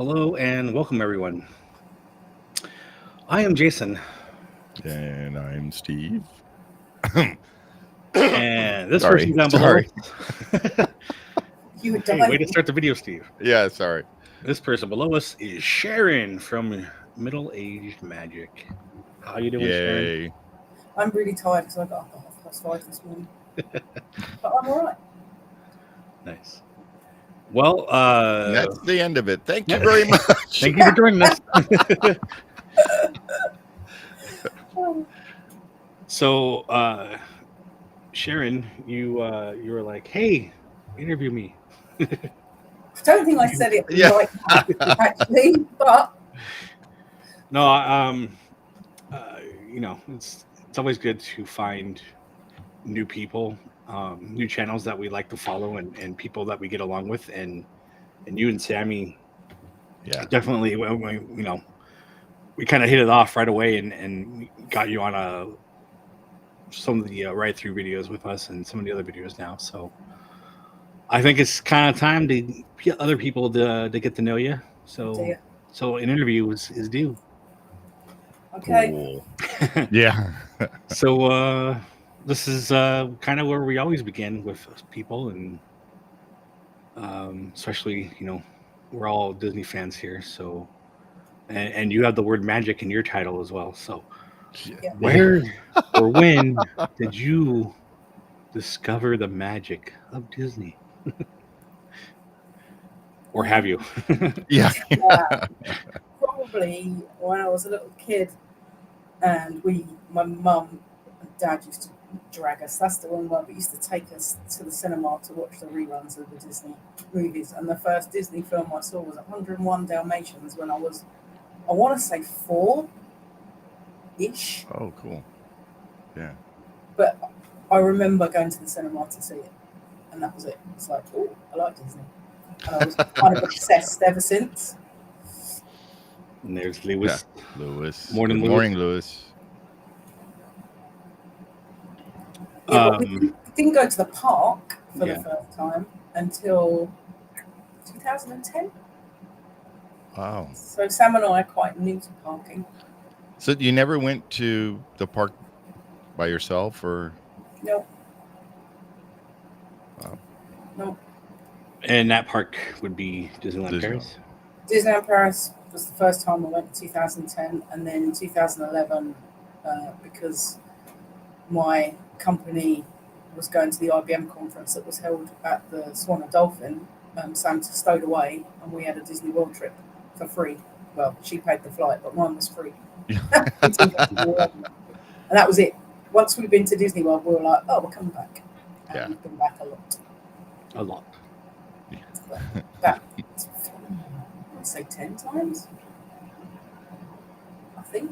Hello and welcome, everyone. I am Jason, And I'm Steve. and this person down below. Sorry. You would Hey, die. way to start the video, Steve. Yeah, sorry. This person below us is Sharon from Middle Aged Magic. How you doing, Sharon? Yay. I'm really tired because I got up at 5:30 this morning. But I'm all right. Nice. Well, That's the end of it. Thank you yeah. very much. Thank you for joining us. So, Sharon, you were like, "Hey, interview me." I don't think I said it Yeah. like that, actually, but No, it's always good to find new people, new channels that we like to follow, and people that we get along with, and you and Sammy, Yeah. definitely, we kind of hit it off right away, and got you on some of the ride through videos with us, and some of the other videos now. So I think it's kind of time to get other people to get to know you. So an interview is due. okay. Cool. Yeah. So this is kind of where we always begin with people, and especially, we're all Disney fans here. So, and you have the word magic in your title as well. So, Yeah. where or when did you discover the magic of Disney? Or have you? Yeah. Probably when I was a little kid, and my mum and dad used to drag us. That's the one where we used to take us to the cinema to watch the reruns of the Disney movies. And the first Disney film I saw was 101 Dalmatians when I was, I want to say 4-ish. Oh, cool. Yeah. But I remember going to the cinema to see it, and that was it. It's like, oh, I like Disney. And I was kind of obsessed ever since. And there's Lewis. Yeah. Lewis. Morning, Good Lewis. morning, Lewis. Yeah, but we didn't go to the park for Yeah. the first time until 2010. Wow. So Sam and I are quite new to parking. So you never went to the park by yourself, or? No. Wow. No. And that park would be Disneyland Disney. Paris. Disneyland Paris was the first time I went in 2010, and then in 2011, because my company was going to the IBM conference that was held at the Swan and Dolphin, Sam stowed away, and we had a Disney World trip for free. Well, she paid the flight, but mine was free. And that was it. Once we've been to Disney World, we were like, oh, we're coming back. And Yeah. we've been back a lot. A lot. About, I'd say 10 times. I think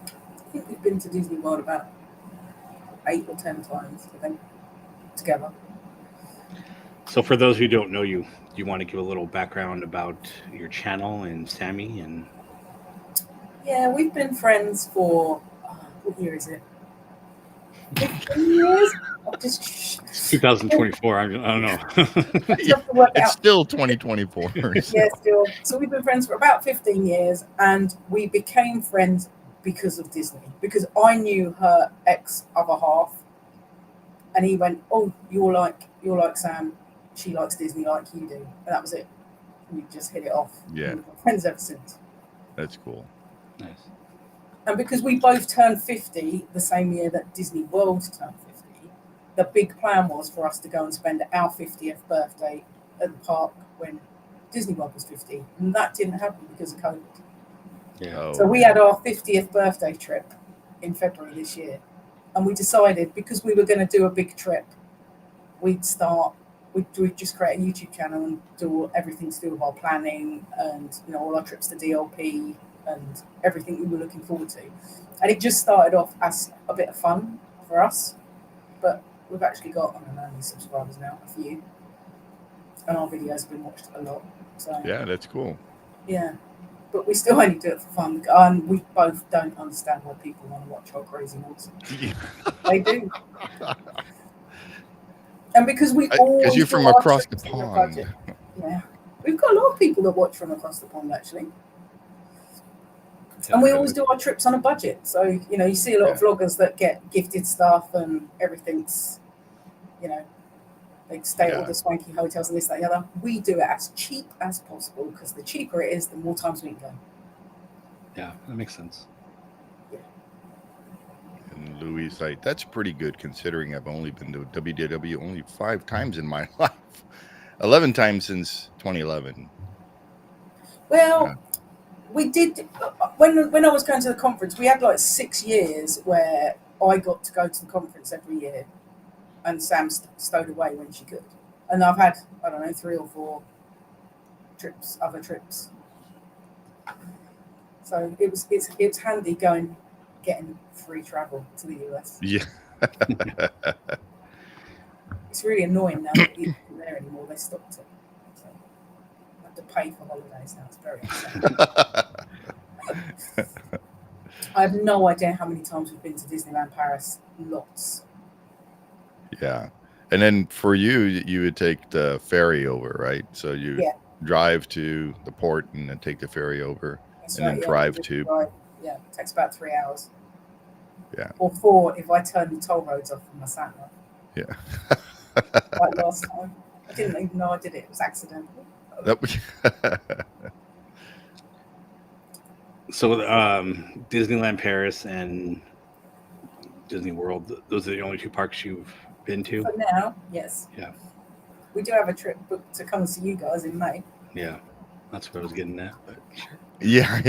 we've been to Disney World about 8 or 10 times, I think, together. So for those who don't know you, do you want to give a little background about your channel and Sammy? And Yeah, we've been friends for, what year is it? 15 years? Just 2024, I don't know. have to work It's out. still 2024. Yeah, still. So we've been friends for about 15 years, and we became friends because of Disney. Because I knew her ex-other half, and he went, "Oh, you're like Sam. She likes Disney like you do," and that was it. We just hit it off. Yeah. We've been friends ever since. That's cool. Nice. And because we both turned 50 the same year that Disney World turned 50, the big plan was for us to go and spend our 50th birthday at the park when Disney World was 50. And that didn't happen because of COVID. Yeah. Oh, So we had our 50th birthday trip in February this year. And we decided, because we were going to do a big trip, we'd just create a YouTube channel and do everything to do with our planning and, all our trips to DLP and everything we were looking forward to. And it just started off as a bit of fun for us. But we've actually got, I don't know how many subscribers now, a few. And our videos have been watched a lot. So yeah, that's cool. yeah. But we still only do it for fun. And we both don't understand why people want to watch our craziness. They do. And because we all... Because you're from across the pond. Yeah. We've got a lot of people that watch from across the pond, actually. And we always do our trips on a budget. So, you know, you see a lot of vloggers that get gifted stuff and everything's, you know, they stay at all the swanky hotels and this, that, and the other. We do it as cheap as possible because the cheaper it is, the more times we can go. Yeah, that makes sense. Yeah. And Louis like, that's pretty good considering I've only been to WDW only 5 times in my life. 11 times since 2011. Well, we did when I was going to the conference, we had like 6 years where I got to go to the conference every year, and Sam stowed away when she could. And I've had, I don't know, 3 or 4 other trips. So it's handy getting free travel to the US. Yeah. It's really annoying now that you isn't there anymore. They stopped it. So I have to pay for holidays now. It's very upsetting. I have no idea how many times we've been to Disneyland Paris. Lots. Yeah. And then for you, you would take the ferry over, right? So you drive to the port and then take the ferry over. That's and then drive to. Yeah, it takes about 3 hours. Yeah. Or 4 if I turn the toll roads off from my sat nav. Yeah. Like last time. I didn't even know I did it. It was accidental. So Disneyland Paris and Disney World, those are the only 2 parks you've been to? For now, yes. Yeah. We do have a trip booked to come and see you guys in May. Yeah. That's what I was getting at. But sure. Yeah.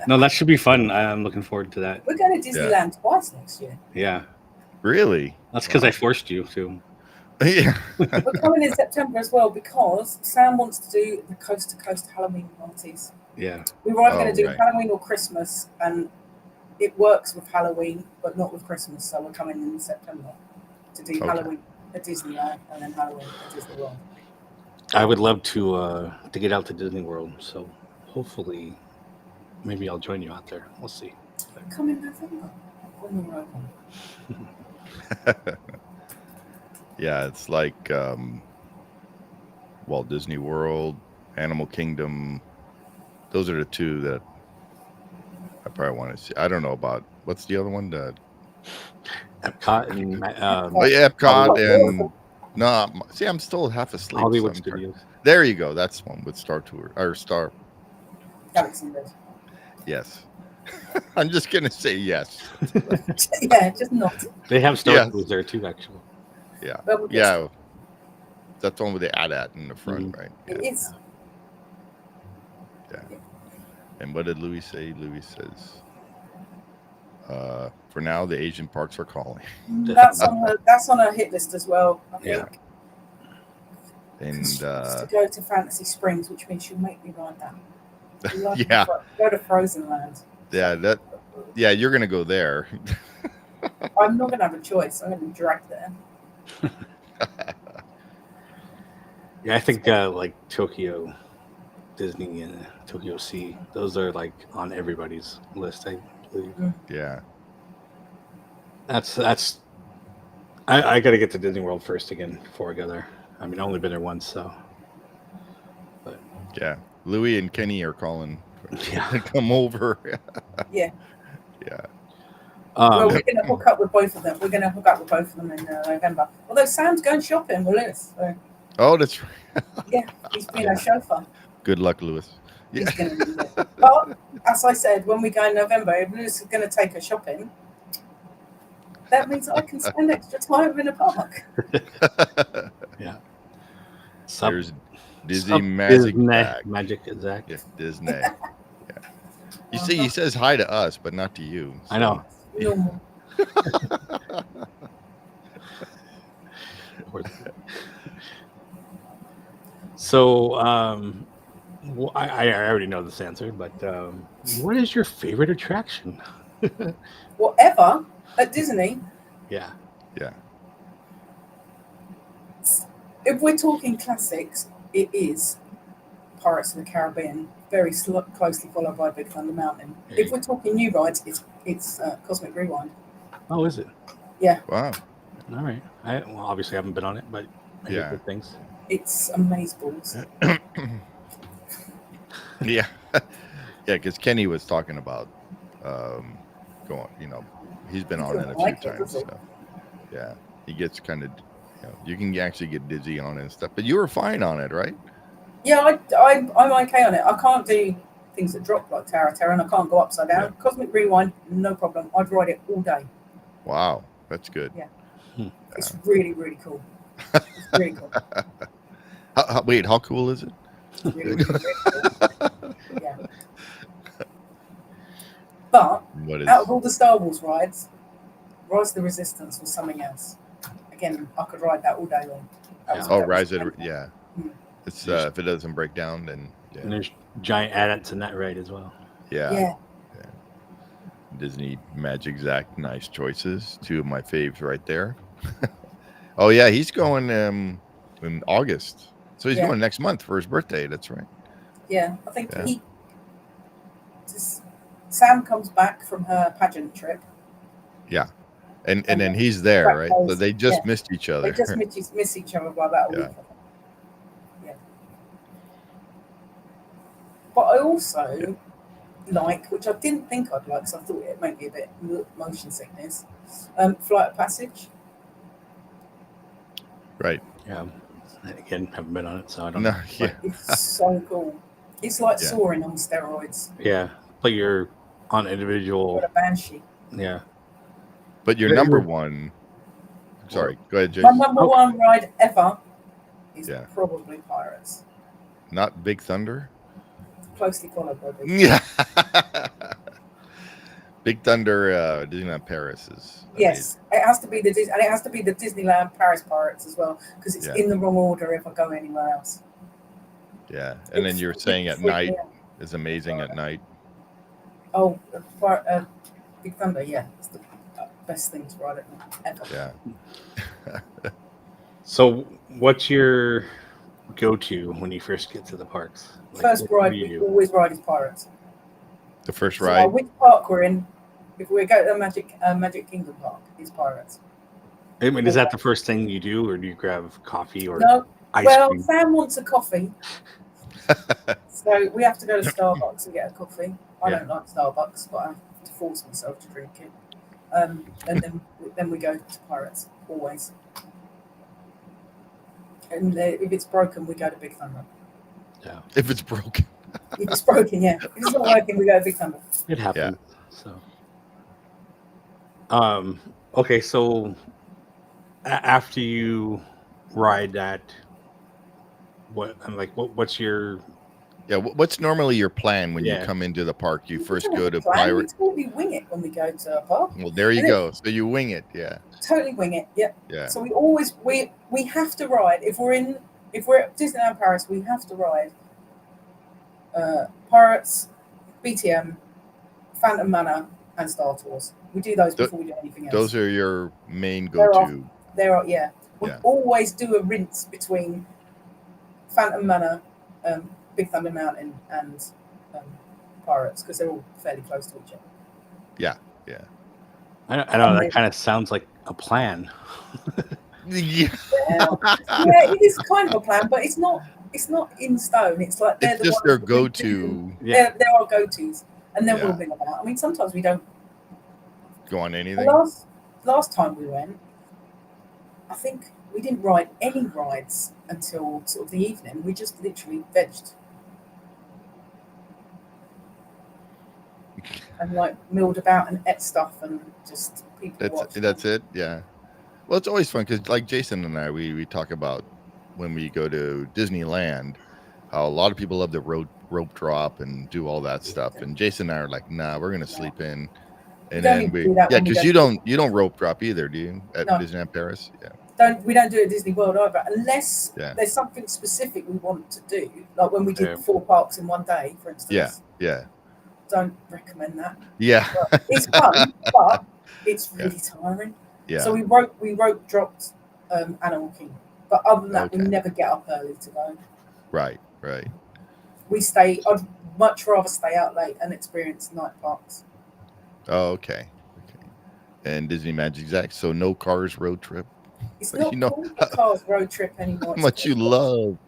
No, that should be fun. I'm looking forward to that. We're going to Disneyland twice next year. Yeah. Really? That's because I forced you to. Yeah. We're coming in September as well because Sam wants to do the coast-to-coast Halloween parties. Yeah. We were either going to do Halloween or Christmas, and it works with Halloween, but not with Christmas. So we're coming in September to do Halloween at Disneyland and then Halloween at Disney World. I would love to get out to Disney World, so hopefully maybe I'll join you out there. We'll see. Come in November when we're open. Yeah, it's like Walt Disney World, Animal Kingdom. Those are the 2 that I probably want to see. I don't know about what's the other one? The Epcot and Epcot and see, I'm still half asleep. Hollywood Studios. There you go. That's one with Star Tour or Star Galaxyland. Yes. I'm just gonna say yes. Yeah, just not. They have Star Tours there too, actually. Yeah. Yeah. That's the one with the AT-AT in the front, right? It is. Yeah. And what did Louis say? Louis says, for now, the Asian parks are calling. That's on her hit list as well, I think. Yeah. And she wants to go to Fantasy Springs, which means she'll make me ride that. Yeah. Go to Frozen Land. Yeah, you're gonna go there. I'm not gonna have a choice. I'm gonna be dragged there. Yeah, I think like Tokyo Disney and Tokyo Sea, those are like on everybody's list, I believe. Yeah. That's I gotta get to Disney World first again before I go there. I mean, I've only been there once, so. But yeah, Louis and Kenny are calling to come over. Yeah. Yeah. Well, we're going to hook up with both of them. We're going to hook up with both of them in November. Although Sam's going shopping with Lewis. So. Oh, that's right. Yeah, he's being a chauffeur. Good luck, Lewis. He's going to do it. But, as I said, when we go in November, if Lewis is going to take her shopping, that means I can spend extra time in a park. Yeah. There's Disney Magic Bag. Magic Zach. Yes, Disney. Yeah. You see, he says hi to us, but not to you. So. I know. Normal. So, I already know this answer, but what is your favorite attraction? Whatever at Disney. Yeah. Yeah. If we're talking classics, it is Pirates of the Caribbean, very closely followed by Big Thunder Mountain. If we're talking new rides, it's Cosmic Rewind. Oh, is it? Yeah. Wow. All right. I obviously haven't been on it, but I hear good things. It's amazeballs. Yeah. Yeah, because Kenny was talking about going. He's been on it a few times. So yeah, he gets kind of. You can actually get dizzy on it and stuff. But you were fine on it, right? Yeah, I'm okay on it. I can't do things that drop like Terra, and I can't go upside down. Yeah. Cosmic Rewind, no problem. I'd ride it all day. Wow, that's good. Yeah, it's really, really cool. It's really cool. Wait, how cool is it? It's really, really, really cool. Yeah. But out of all the Star Wars rides, Rise of the Resistance was something else. Again, I could ride that all day long. Rise of It's if it doesn't break down, then And there's giant adits in that ride as well. Yeah. Disney Magic Zack, nice choices. Two of my faves right there. Oh yeah, he's going in August, so he's going next month for his birthday. That's right. Yeah, I think Sam comes back from her pageant trip. Yeah, and then he's there, right? So they just missed each other. They just miss each other by about a week. Yeah. But I also like, which I didn't think I'd like, because I thought it might be a bit motion sickness. Flight of Passage. Right. Yeah. Again, haven't been on it, so I don't know. Yeah. It's so cool. It's like soaring on steroids. Yeah. But you're on individual. What a Banshee. Yeah. But your number one. Sorry, go ahead, Jason. My number one ride ever is probably Pirates. Not Big Thunder? Closely followed by Big Thunder. Yeah. Big Thunder, Disneyland Paris is. Yes, it has to be and it has to be the Disneyland Paris Pirates as well, because it's in the wrong order if I go anywhere else. Yeah, and then you're saying at night is amazing at night. Oh, Big Thunder, it's the best thing to ride at ever. Yeah. So, what's your go-to when you first get to the parks? First ride we always ride is Pirates. The first ride. Which park we're in? If we go to the Magic Kingdom Park, is Pirates. I mean, is that the first thing you do, or do you grab coffee or ice cream? Sam wants a coffee, so we have to go to Starbucks and get a coffee. I don't like Starbucks, but I have to force myself to drink it. And then we go to Pirates always. And if it's broken, we go to Big Thunder. Yeah. If it's broken. If it's broken, If it's not working, we go to Big Thunder. It happens. So. Okay, so after you ride that, what's your? Yeah, what's normally your plan when you come into the park? You first go to Pirates. We totally wing it when we go to a park. Well, there you go. So you wing it, Totally wing it, Yeah. So we have to ride if we're at Disneyland Paris, we have to ride Pirates, BTM, Phantom Manor, and Star Tours. We do those before we do anything else. Those are your main go-to. We always do a rinse between Phantom Manor, Big Thunder Mountain, and Pirates, because they're all fairly close to each other. Yeah. I know that kind of sounds like a plan. Yeah, it is kind of a plan, but it's not in stone. It's like it's just their go-to. They're our go-tos, and then we'll bring them out. I mean, sometimes we don't go on anything. Last time we went, I think we didn't ride any rides until sort of the evening. We just literally vegged and milled about and ate stuff and just people watched. That's it. Yeah. Well, it's always fun because, like Jason and I, we talk about when we go to Disneyland, how a lot of people love the rope drop and do all that stuff. And Jason and I are like, nah, we're gonna sleep in. And then because you don't rope drop either, do you? At Disneyland Paris, We don't do it at Disney World either, unless there's something specific we want to do, like when we did 4 parks in one day, for instance. Yeah. Don't recommend that. Yeah. But it's fun, but it's really tiring. Yeah. So we rope dropped Animal Kingdom, but other than that, we never get up early to go. Right. I'd much rather stay out late and experience night parks. Oh, okay. And Disney Magic Zack, so no Cars road trip. It's not called a Cars road trip anymore. How much you love?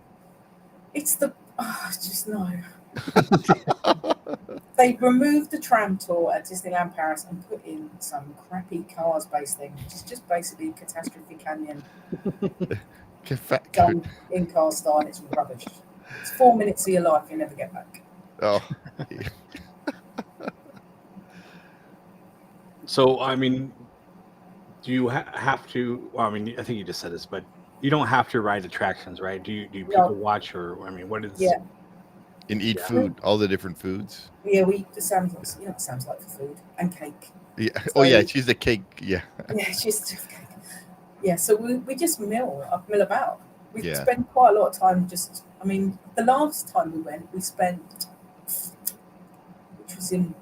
It's just no. They removed the tram tour at Disneyland Paris and put in some crappy Cars-based thing, which is just basically Catastrophe Canyon done in car style, and it's rubbish. It's 4 minutes of your life you never get back. Oh. So, I mean, do you have to? Well, I mean, I think you just said this, but you don't have to ride attractions, right? Do people watch, or I mean, what is? Yeah. And eat food, all the different foods. Yeah, we eat the Sam's, you know what Sam's like for food, and cake. Yeah. So, yeah, she's the cake. Yeah. Yeah, she's just cake. Yeah, so we just mill about. We spend quite a lot of time just. I mean, the last time we went, we spent, which was in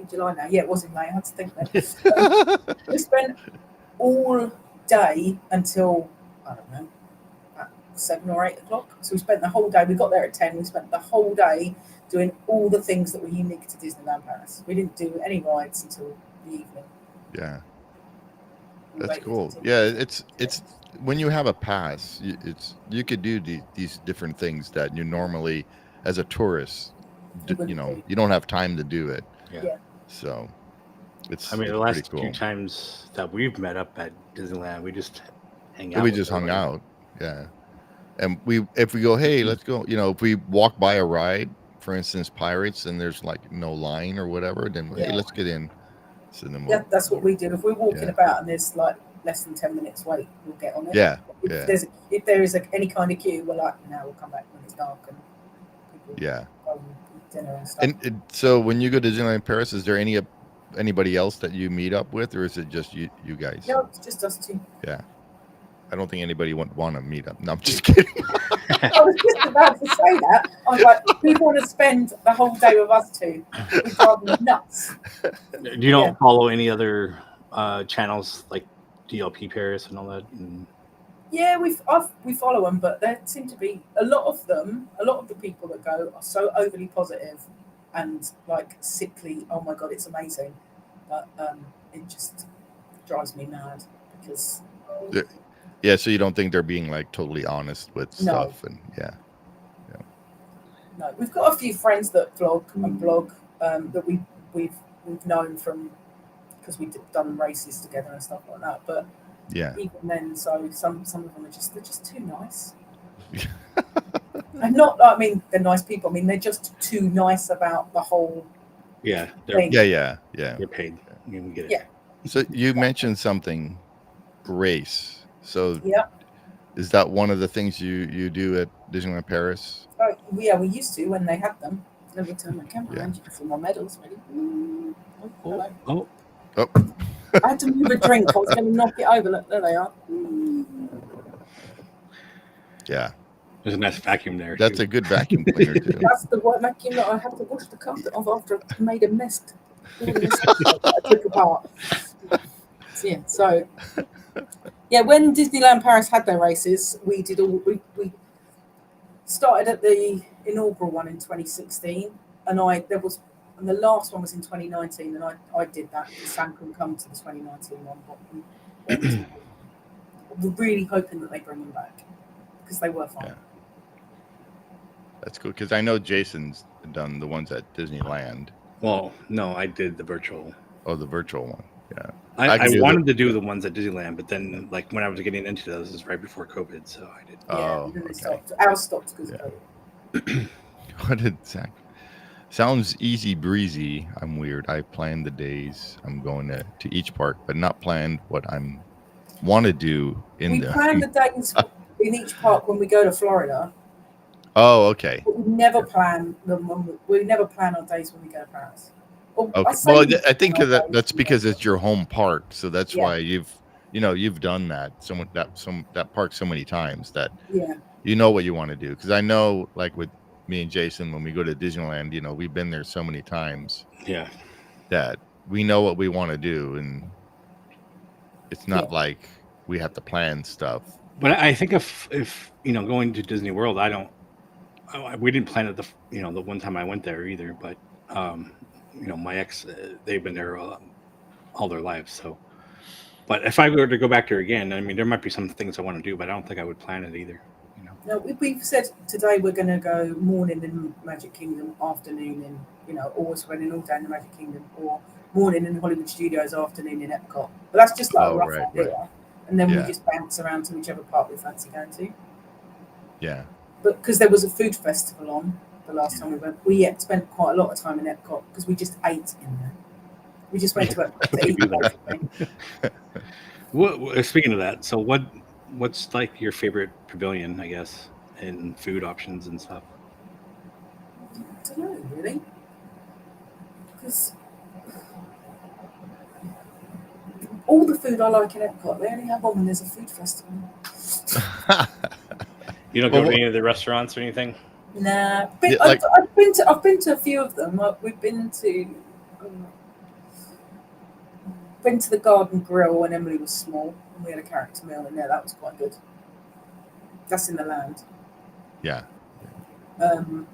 July now. Yeah, it was in May. I had to think that. We spent all day until, I don't know, 7 or 8 o'clock. So we spent the whole day. We got there at 10. We spent the whole day doing all the things that were unique to Disneyland Paris. We didn't do any rides until the evening. Yeah, that's cool. Yeah, it's when you have a pass, you could do these different things that you normally, as a tourist, you don't have time to do it. Yeah. So it's. I mean, the last few times that we've met up at Disneyland, we just hang out. We just hung out. Yeah. And if we go, hey, let's go, if we walk by a ride, for instance, Pirates, and there's like no line or whatever, then hey, let's get in. So then that's what we do. If we're walking about and there's like less than 10 minutes wait, we'll get on it. Yeah. If there is any kind of queue, we're like, no, we'll come back when it's dark and people go and eat dinner and stuff. And so when you go to Disneyland Paris, is there anybody else that you meet up with, or is it just you guys? No, it's just us two. Yeah. I don't think anybody would want to meet up. No, I'm just kidding. I was just about to say that. I was like, people want to spend the whole day with us two. We drive them nuts. You don't follow any other channels like DLP Paris and all that? Yeah, we follow them, but there seem to be a lot of the people that go are so overly positive and like sickly. Oh my God, it's amazing. But it just drives me mad because... Yeah, so you don't think they're being like totally honest with stuff, and No, we've got a few friends that vlog and blog that we've known from because we've done races together and stuff like that. But even then, so some of them they're just too nice. And not, I mean, they're nice people. I mean, they're just too nice about the whole thing. Yeah. They're paid. I mean, we get it. Yeah. So you mentioned something, race. So is that one of the things you do at Disneyland Paris? We used to when they had them. Let me turn my camera around. You can see my medals. Ready? Oh. I had to move a drink. I was going to knock it over. Look, there they are. Yeah. There's a nice vacuum there. That's a good vacuum cleaner too. That's the white vacuum that I had to wash the carpet off after I made a mess. I took apart. So when Disneyland Paris had their races, we started at the inaugural one in 2016, and the last one was in 2019, and I did that. Sam couldn't come to the 2019 one, but we're really hoping that they bring them back because they were fun. Yeah. That's cool because I know Jason's done the ones at Disneyland. Well, no, I did the virtual. Oh, the virtual one. Yeah. I wanted to do the ones at Disneyland, but then like when I was getting into those, it was right before COVID, so I did. Oh, ours stopped because of COVID. What did Zach? Sounds easy breezy. I'm weird. I plan the days I'm going to each park, but not planned what I'm want to do in there. We plan the days in each park when we go to Florida. Oh, okay. But we never plan them. We never plan our days when we go to Paris. Okay. Well, I think that's because it's your home park, so that's why you've done that that park so many times that you know what you want to do. Because I know, like with me and Jason, when we go to Disneyland, we've been there so many times. Yeah. That we know what we want to do, and it's not like we have to plan stuff. But I think if going to Disney World, we didn't plan it the one time I went there either, but my ex, they've been there all their lives. So, but if I were to go back there again, I mean, there might be some things I want to do, but I don't think I would plan it either. know. No, we've said today we're going to go morning in Magic Kingdom, afternoon in, or we're spending all day in the Magic Kingdom, or morning in Hollywood Studios, afternoon in Epcot. But that's just like a rough idea. Right. And then we just bounce around to whichever park we fancy going to. Yeah. But because there was a food festival on the last time we went, we spent quite a lot of time in Epcot because we just ate in there. We just went to Epcot to eat. Speaking of that, so what's like your favorite pavilion, I guess, and food options and stuff? I don't know, really. Because all the food I like in Epcot, they only have one when there's a food festival. You don't go to any of the restaurants or anything? Nah. I've been to a few of them. We've been to the Garden Grill when Emily was small, and we had a character meal in there. That was quite good. That's in the land. Yeah. And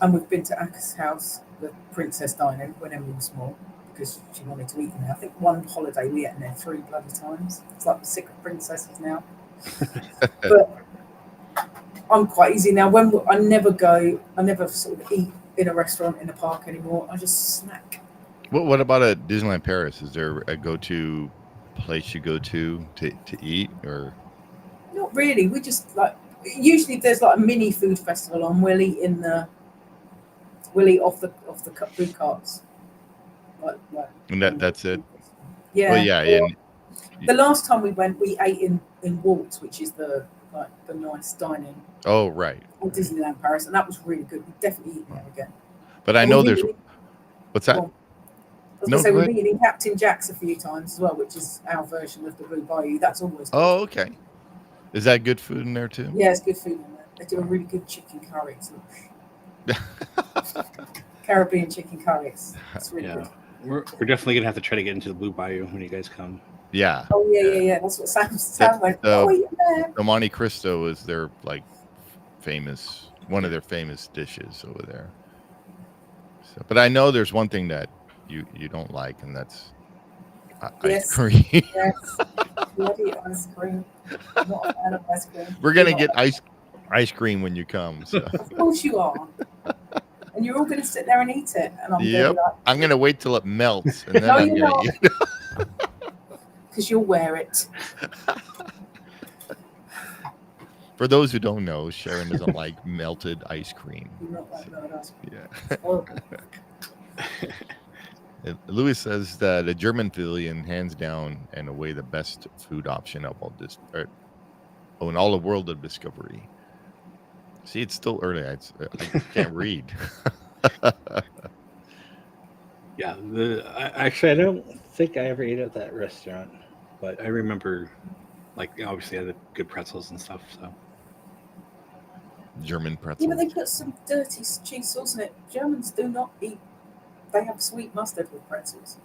we've been to Aka's house, the Princess Dining, when Emily was small, because she wanted to eat in there. I think one holiday we ate in there 3 bloody times. It's like the Secret Princesses now. But I'm quite easy now. I never sort of eat in a restaurant in a park anymore. I just snack. What about at Disneyland Paris? Is there a go-to place you go to eat, or? Not really. We just usually if there's like a mini food festival on, we'll eat off the food carts. And that's it. Yeah. Well, yeah. The last time we went, we ate in Waltz, which is the nice dining. Oh, right. At Disneyland Paris, and that was really good. We definitely eat there again. But I know there's. What's that? We've been in Captain Jack's a few times as well, which is our version of the Blue Bayou. That's always good. Oh, okay. Is that good food in there too? Yeah, it's good food in there. They do a really good chicken curry. Caribbean chicken curry. It's really good. We're definitely gonna have to try to get into the Blue Bayou when you guys come. Yeah. Oh yeah. That's what Sam like. The Monte Cristo is their one of their famous dishes over there. So, but I know there's one thing that you don't like, and that's ice cream. Yes. Bloody ice cream. I'm not a fan of ice cream. We're gonna get ice cream when you come. So. Of course you are. And you're all going to sit there and eat it. And I'm going to wait till it melts, and then I'm going to eat it. Because you'll wear it. For those who don't know, Sharon doesn't like melted ice cream. You not like melted ice cream. Yeah. Louis says that a German pavilion, hands down and away, the best food option of all this, in all the world of Discovery. See, it's still early. I can't read. Yeah, actually, I don't think I ever ate at that restaurant, but I remember, obviously, I had good pretzels and stuff. So German pretzels. Yeah, but they put some dirty cheese sauce in it. Germans do not eat. They have sweet mustard with pretzels.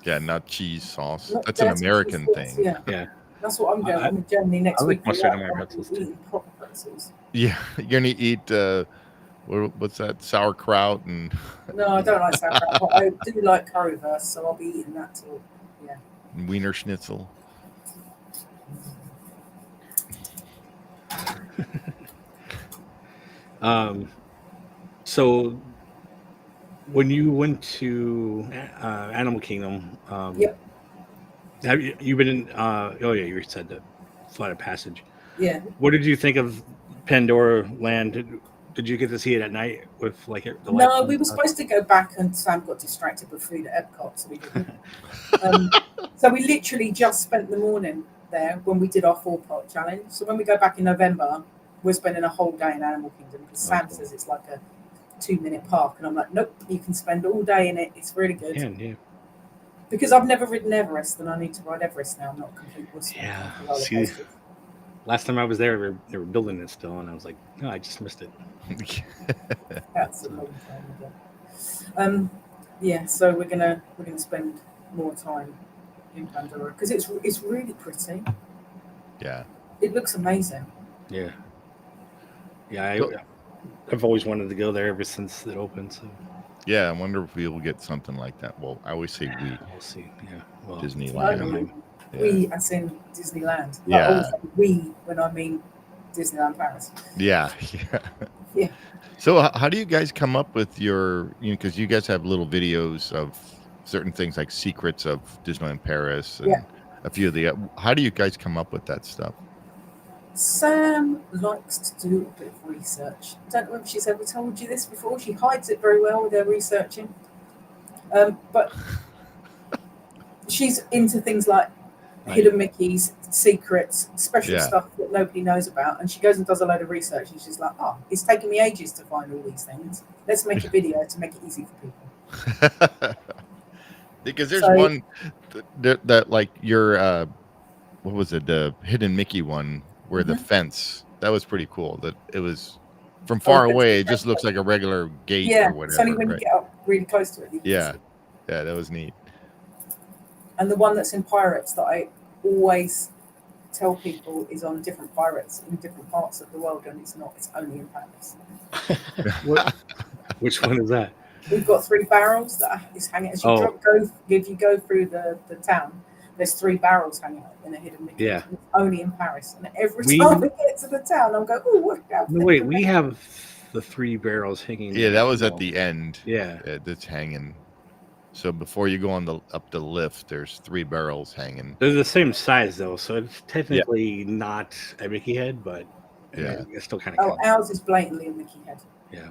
Yeah, not cheese sauce. That's an American thing. Yeah. That's what I'm going. I'm in Germany next week. Mustard on my pretzels too. Proper pretzels. Yeah, you're gonna eat what's that, sauerkraut and? No, I don't like sauerkraut, but I do like currywurst, so I'll be eating that too. Yeah. Wiener Schnitzel. So when you went to Animal Kingdom, yep. Have you been in? You said the Flight of Passage. Yeah. What did you think of Pandora Land? Did you get to see it at night with the lights? No, we were supposed to go back, and Sam got distracted with food at Epcot, so we didn't. So we literally just spent the morning there when we did our 4-part challenge. So when we go back in November, we're spending a whole day in Animal Kingdom because Sam says it's like a 2-minute park, and I'm like, nope, you can spend all day in it. It's really good. Yeah. Because I've never ridden Everest, and I need to ride Everest now. I'm not complete wuss. Yeah. See, last time I was there, they were building it still, and I was like, no, I just missed it. That's a long time ago. Yeah, so we're gonna spend more time in Pandora because it's really pretty. Yeah. It looks amazing. Yeah. I've always wanted to go there ever since it opened. So. Yeah, I wonder if we'll get something like that. Well, I always say we. We'll see. Yeah. Well, Disneyland. We, as in Disneyland. Yeah. Always we when I mean Disneyland Paris. Yeah. Yeah. So how do you guys come up with your, because you guys have little videos of certain things like secrets of Disneyland Paris and a few of the, how do you guys come up with that stuff? Sam likes to do a bit of research. I don't know if she's ever told you this before. She hides it very well with her researching. But she's into things like hidden Mickeys, secrets, special stuff that nobody knows about. And she goes and does a load of research. And she's like, oh, it's taken me ages to find all these things. Let's make a video to make it easy for people. Because there's one that like your, what was it? The hidden Mickey one where the fence, that was pretty cool. That it was from far away. It just looks like a regular gate or whatever. It's only when you get up really close to it. Yeah, that was neat. And the one that's in Pirates that I always tell people is on different pirates in different parts of the world, and it's not. It's only in Paris. Which one is that? We've got 3 barrels that is hanging as you if you go through the town. There's 3 barrels hanging out in a hidden Mickey. Yeah, it's only in Paris. And every time we get to the town, I'll go, "Oh, what happened?" No, wait, we have the 3 barrels hanging. Yeah, that was at the end. Yeah, that's hanging. So before you go on up the lift, there's 3 barrels hanging. They're the same size though, so it's technically not a Mickey head, but it's still kind of. Oh, ours is blatantly a Mickey head. Yeah.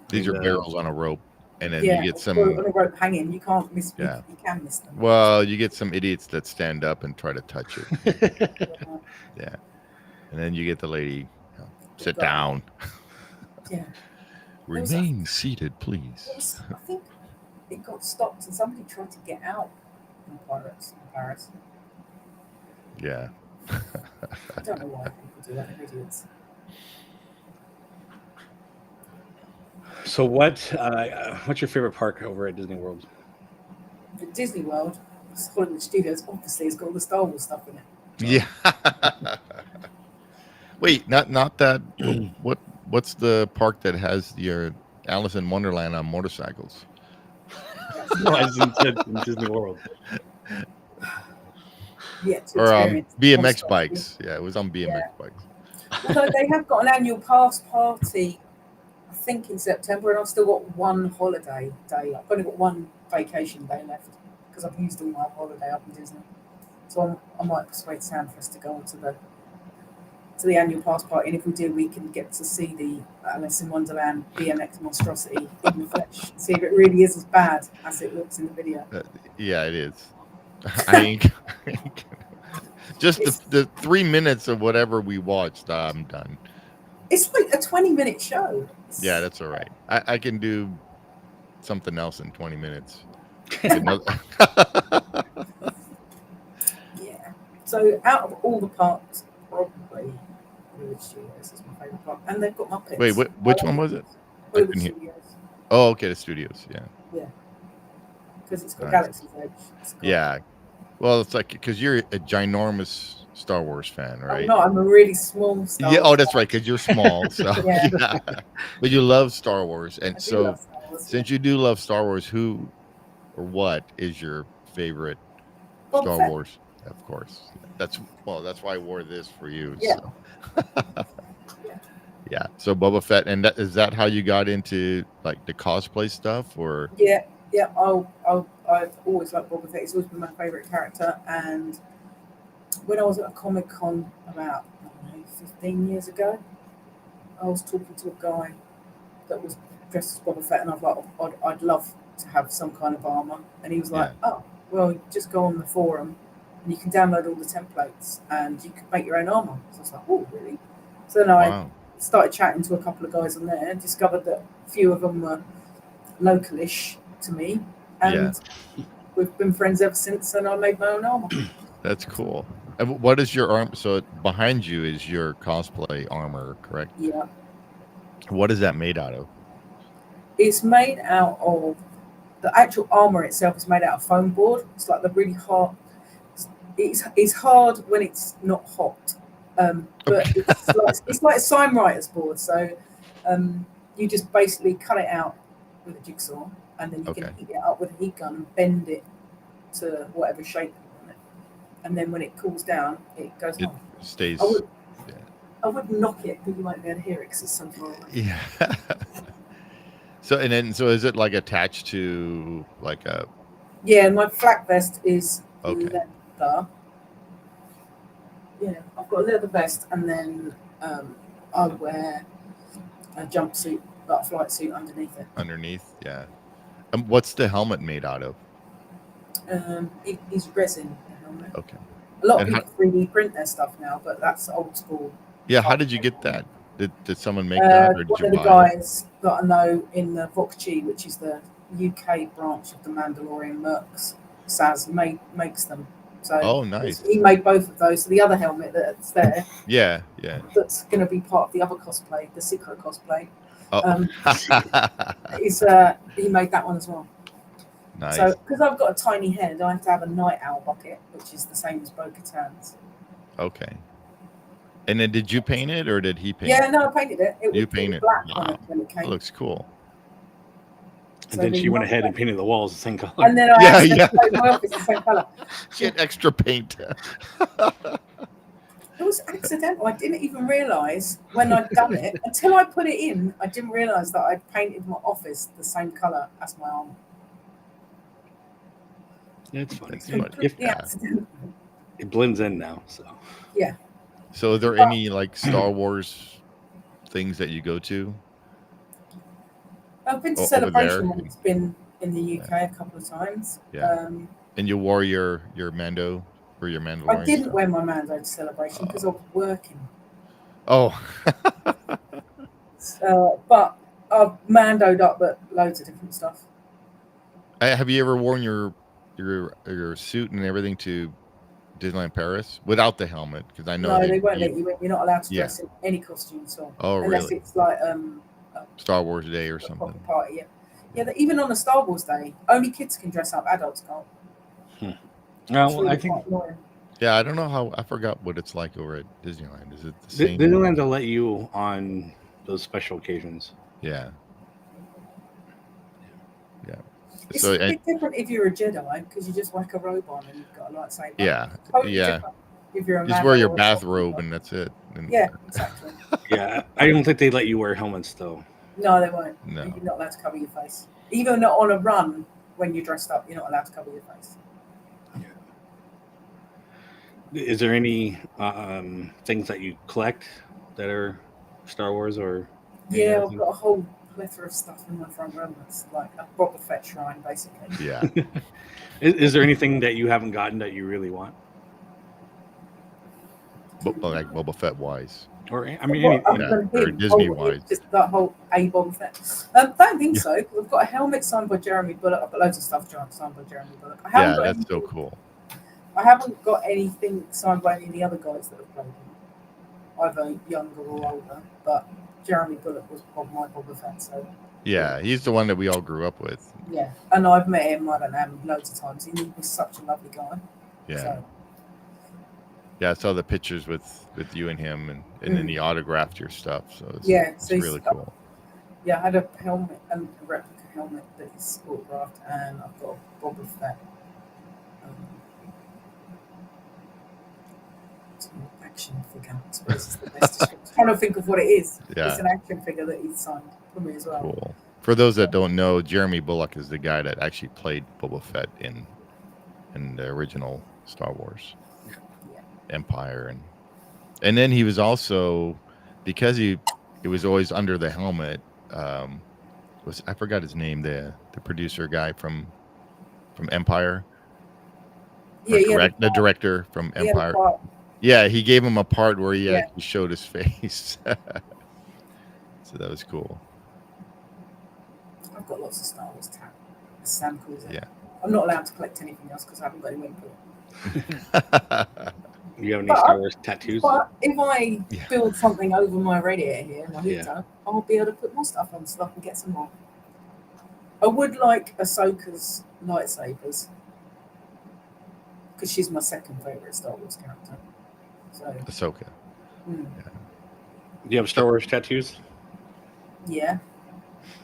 These are barrels on a rope, and then you get some on a rope hanging. You can't miss. You can miss them. Well, you get some idiots that stand up and try to touch it. Yeah, and then you get the lady sit down. Yeah. Remain seated, please. I think it got stopped, and somebody tried to get out in Pirates in Paris. Yeah. I don't know why people do that. They're idiots. So what's your favorite park over at Disney World? The Disney World, Hollywood Studios, obviously has got all the Star Wars stuff in it. Yeah. Wait, not that. What's the park that has your Alice in Wonderland on motorcycles? No, I said in Disney World. Yeah, or BMX bikes. Yeah, it was on BMX bikes. Although they have got an annual pass party, I think in September, and I've still got 1 holiday day. I've only got 1 vacation day left because I've used all my holiday up in Disney. So I might persuade Sam for us to go on to the annual pass party, and if we do, we can get to see the Alice in Wonderland BMX monstrosity in the flesh. See if it really is as bad as it looks in the video. Yeah, it is. I ain't just the 3 minutes of whatever we watched. I'm done. It's like a 20-minute show. Yeah, that's all right. I can do something else in 20 minutes. Yeah. So out of all the parks, probably Hollywood Studios is my favorite park, and they've got Muppets. Wait, which one was it? Hollywood Studios. Oh, okay, the studios. Yeah. Yeah. Because it's got Galaxy's Edge. Yeah. Well, it's like because you're a ginormous Star Wars fan, right? No, I'm a really small Star Wars Oh, that's right, because you're small. So yeah. But you love Star Wars, and so since you do love Star Wars, who or what is your favorite Star Wars? Of course, that's why I wore this for you. Yeah. So. Yeah. So Boba Fett, and is that how you got into like the cosplay stuff, or? Yeah. I've always liked Boba Fett. He's always been my favorite character, and when I was at a Comic-Con about 15 years ago, I was talking to a guy that was dressed as Boba Fett, and I was like, I'd love to have some kind of armor, and he was like, oh, well, just go on the forum and you can download all the templates and you can make your own armor. So I was like, oh, really? So then I started chatting to a couple of guys on there and discovered that a few of them were localish to me, and we've been friends ever since, and I made my own armor. That's cool. And what is your arm? So behind you is your cosplay armor, correct? Yeah. What is that made out of? It's made out of the actual armor itself is made out of foam board. It's like the really hard. It's hard when it's not hot, but it's like a sign writer's board. So you just basically cut it out with a jigsaw, and then you can heat it up with a heat gun and bend it to whatever shape you want it. And then when it cools down, it goes on. Stays. I would knock it, but you won't be able to hear it because it's so far away. Yeah. So is it like attached to like a? Yeah, my flak vest is Okay. leather. Yeah, I've got a leather vest, and then I wear a jumpsuit, like a flight suit underneath it. Underneath, yeah. And what's the helmet made out of? It is resin. The helmet. Okay. A lot of And people 3D print their stuff now, but that's old school. Yeah, how did you get that? Did someone make that, or did One you of the buy it? guys that I know in the Vokchi, which is the UK branch of the Mandalorian Mercs, Saz makes them. So Oh, nice. he made both of those. So the other helmet that's there, Yeah. that's going to be part of the other cosplay, the Secret cosplay. Oh. He made that one as well. Nice. So because I've got a tiny head, I have to have a night owl bucket, which is the same as Bo-Katan's. Okay. And then did you paint it, or did he paint Yeah, it? no, I painted it. You painted it. black Wow. when it came. That looks cool. And then she went ahead and painted the walls the same color. And then I painted my office the same colour. She had extra paint. It was accidental. I didn't even realise when I'd done it until I put it in. I didn't realise that I'd painted my office the same colour as my arm. Yeah, it's funny. That's funny. Completely accidental. It blends in now, so. Yeah. So, are there any like Star Wars things that you go to? I've been to Over Celebration there? when it's been in the UK a couple of times. Yeah. And you wore your Mando or your Mandalorian I didn't stuff? wear my Mando to Celebration because I was working. Oh. But I've Mandoed up at loads of different stuff. Have you ever worn your suit and everything to Disneyland Paris without the helmet? Because I know No, they won't let you in. You're not allowed to Yeah. dress in any costume at all. Oh, unless really? it's like Star Wars Day or a proper something. party. Yeah. Even on a Star Wars day, only kids can dress up. Adults can't. It's Well, really I think quite annoying. Yeah, I don't know how. I forgot what it's like over at Disneyland. Is it the same? Disneyland will let you on those special occasions. Yeah. It's So a bit different if you're a Jedi because you just whack a robe on and you've got a lightsaber. yeah, Totally yeah. different if you're a Just Mando wear your or a bathrobe Stormtrooper. and that's it. And Yeah, exactly. Yeah, I don't think they let you wear helmets though. No, they won't. No. You're not allowed to cover your face. Even not on a run when you're dressed up, you're not allowed to cover your face. Is there any things that you collect that are Star Wars or? Yeah, I've got a whole plethora of stuff in my front room that's like a Boba Fett shrine, basically. Yeah. Is there anything that you haven't gotten that you really want? Like Boba Fett wise. Or I mean, What, anything. other than or him? Disney Oh, wise. just that whole Boba Fett. Don't think so. I've got a helmet signed by Jeremy Bullock. I've got loads of stuff signed by Jeremy Bullock. I haven't Yeah, got that's so anything- cool. I haven't got anything signed by any of the other guys that have played him, either younger or older. But Jeremy Bullock was my Boba Fett, so Yeah, he's the one that we all grew up with. yeah. And I've met him, I don't know, loads of times. He was such a lovely guy. Yeah. So, Yeah, I saw the pictures with you and him, and then he autographed your stuff. So it's, yeah, it's so he's- really cool. yeah, I had a helmet, a replica helmet that he's autographed, and I've got a Boba Fett. It's an action figure, I suppose is the best description. I'm trying to think of what it is. Yeah. It's an action figure that he's signed for me as well. Cool. For those that don't know, Jeremy Bullock is the guy that actually played Boba Fett in the original Star Wars Empire, and then he was also, because he was always under the helmet. I forgot his name, the producer guy from Empire. Yeah, The director from he had a Empire. part. Yeah, he gave him a part where he Yeah. actually showed his face. So that was cool. I've got lots of Star Wars tat, as Sam calls it. Yeah. I'm not allowed to collect anything else because I haven't got any input. You have any But- Star Wars tattoos? But if I Yeah. build something over my radiator here, my Yeah. heater, I'll be able to put more stuff on so I can get some more. I would like Ahsoka's lightsabers because she's my second favorite Star Wars character. So, Ahsoka. mm, Do you have Star Wars tattoos? yeah,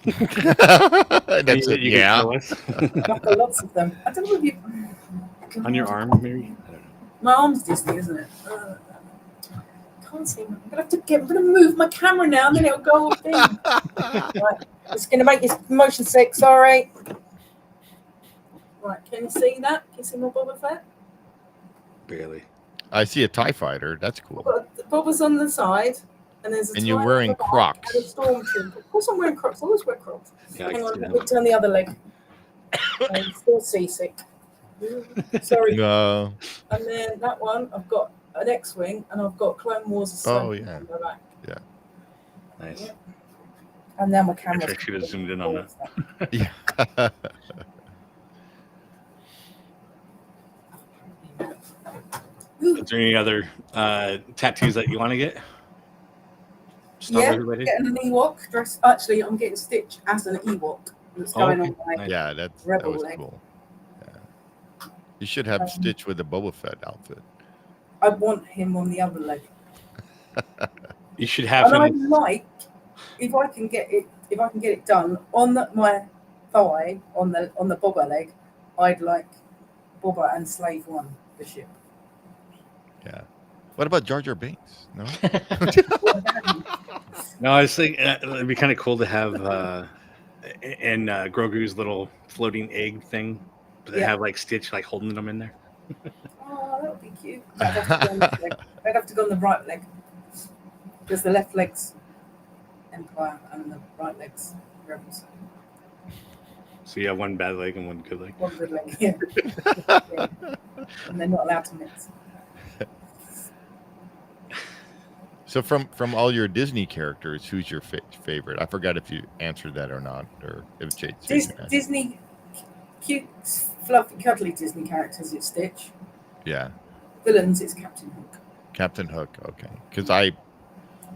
That's it. You Yeah. can show us? I've got lots of them. I don't know if you On your arm, maybe? I don't know. My arm's Disney, isn't it? can't see. I'm gonna move my camera now, and then it'll go off. Right, just gonna make this motion sick. Sorry. Right, can you see that? Can you see my Boba Fett? Barely. I see a TIE fighter. That's cool. Boba's on the side, and there's a. And you're wearing Crocs. And a stormtrooper. Of course, I'm wearing Crocs. I always wear Crocs. Yeah, Hang on, let me turn the other leg. I'm still seasick. Sorry. No. And then that one, I've got an X-wing, and I've got Clone Wars. Oh yeah. On the back. Yeah. Nice. Yep. And then my camera. I should have zoomed in on that. Yeah. Is there any other tattoos that you want to get? Yeah, getting an Ewok dress. Actually, I'm getting Stitch as an Ewok. That's going on my yeah, that was cool. Yeah. You should have Stitch with the Boba Fett outfit. I want him on the other leg. You should have and him. I'd like, if I can get it done on my thigh, on the Boba leg, I'd like Boba and Slave One, the ship. Yeah. What about Jar Jar Binks? No. No, I was thinking it'd be kind of cool to have in Grogu's little floating egg thing. They have like Stitch like holding them in there. Oh, that would be cute. I'd have to go on the right leg. Because the left leg's Empire and the right leg's Rebels. So you have one bad leg and one good leg. One good leg, yeah. Yeah. And they're not allowed to mix. So from all your Disney characters, who's your favorite? I forgot if you answered that or not, or if it's Disney, cute, fluffy, cuddly Disney characters. It's Stitch. Yeah. Villains. It's Captain Hook. Captain Hook. Okay, because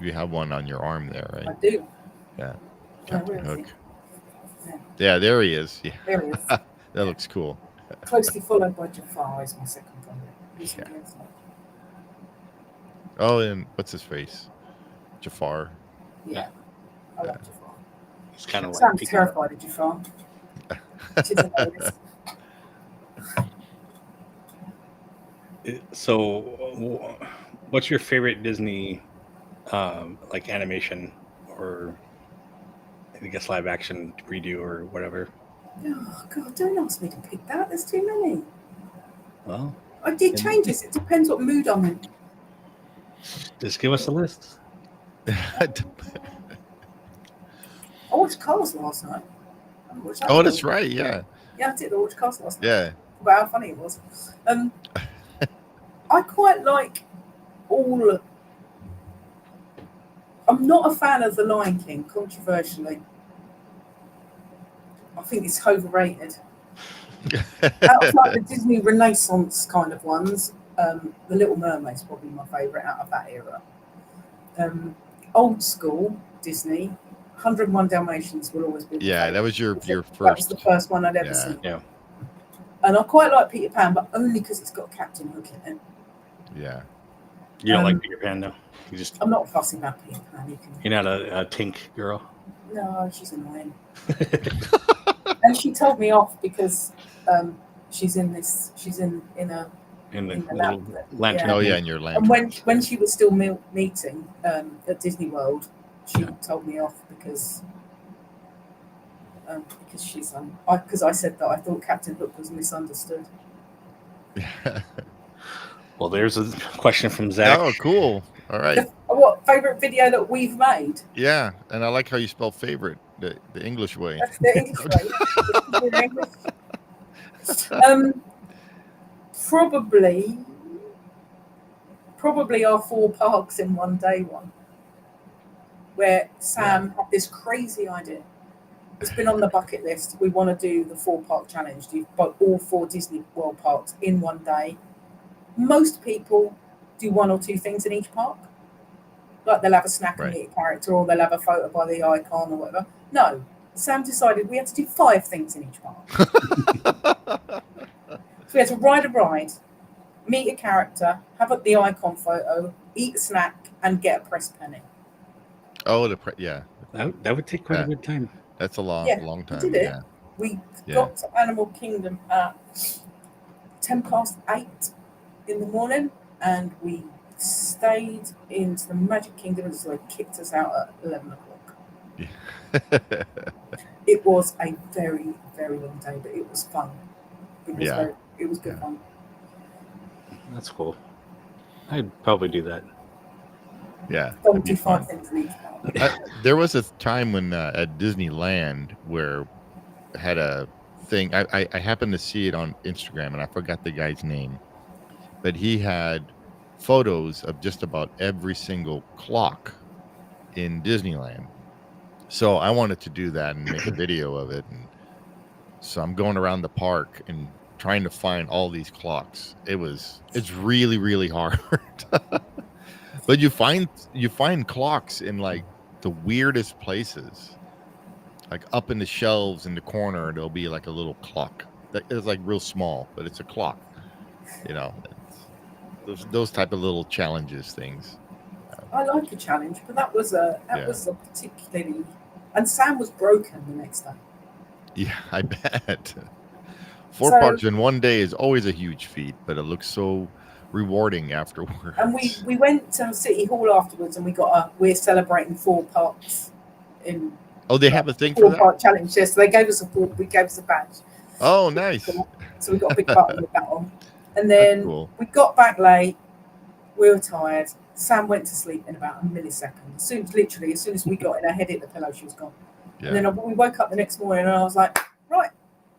you have one on your arm there, right? I do. Yeah. Captain Hook. Yeah, there he is. Yeah. There he is. That looks cool. Closely followed by Jafar is my second favorite. Yeah. Oh, and what's his face? Jafar. Yeah, I love Jafar. It's kind of Sam's terrified of Jafar. She's hilarious. So, what's your favorite Disney, like animation, or I guess live action redo or whatever? Oh God! Don't ask me to pick that. There's too many. Well, I did changes. It depends what mood I'm in. Just give us a list. I watched Cars last night. Oh, that's right. Yeah. Yeah, I did. I watched Cars last night. Yeah. About how funny it was. I quite like all. I'm not a fan of The Lion King, controversially. I think it's overrated. Out of like the Disney Renaissance kind of ones, The Little Mermaid's probably my favourite out of that era. Old school Disney, 101 Dalmatians will always be. Yeah, that was your first. That was the first one I'd ever seen. Yeah. And I quite like Peter Pan, but only because it's got Captain Hook in it. Yeah. You don't like Peter Pan, though? I'm not fussy about Peter Pan. You're not a Tink girl? No, she's annoying. And she told me off because she's in the lantern. Oh yeah, in your lantern. And when she was still meeting at Disney World, she told me off because she's because I said that I thought Captain Hook was misunderstood. Well, there's a question from Zach. Oh, cool. All right. What favorite video that we've made? Yeah, and I like how you spell favorite the English way. That's the English way. Probably our 4 parks in one day one, where Sam had this crazy idea. It's been on the bucket list. We want to do the 4-park challenge. Do all 4 Disney World parks in one day. Most people do 1 or 2 things in each park. Like they'll have a snack and meet a character, or they'll have a photo by the icon or whatever. No, Sam decided we had to do 5 things in each park. So we had to ride a ride, meet a character, have the icon photo, eat a snack, and get a pressed penny. Oh, that would take quite a good time. That's a long time. We did it. We got to Animal Kingdom at 8:10 in the morning, and we stayed into the Magic Kingdom until they kicked us out at 11 o'clock. It was a very, very long day, but it was fun. It was good fun. That's cool. I'd probably do that. Yeah. Don't do 5 things in each park. There was a time when at Disneyland where I had a thing. I happened to see it on Instagram, and I forgot the guy's name, but he had photos of just about every single clock in Disneyland. So I wanted to do that and make a video of it. And so I'm going around the park and trying to find all these clocks. It's really, really hard. But you find clocks in like the weirdest places, like up in the shelves in the corner. There'll be like a little clock that is like real small, but it's a clock. You know, those type of little challenges things. I like a challenge, but that was a particularly. And Sam was broken the next day. Yeah, I bet. 4 parks in one day is always a huge feat, but it looks so rewarding afterwards. And we went to City Hall afterwards, and we're celebrating 4 parks in. Oh, they have a thing for that? 4-part challenge. Yes, so they gave us a badge. Oh, nice. So we got a big button with that on, and then we got back late. We were tired. Sam went to sleep in about a millisecond. As soon as we got in, her head hit the pillow, she was gone. Yeah. And then we woke up the next morning, and I was like, right,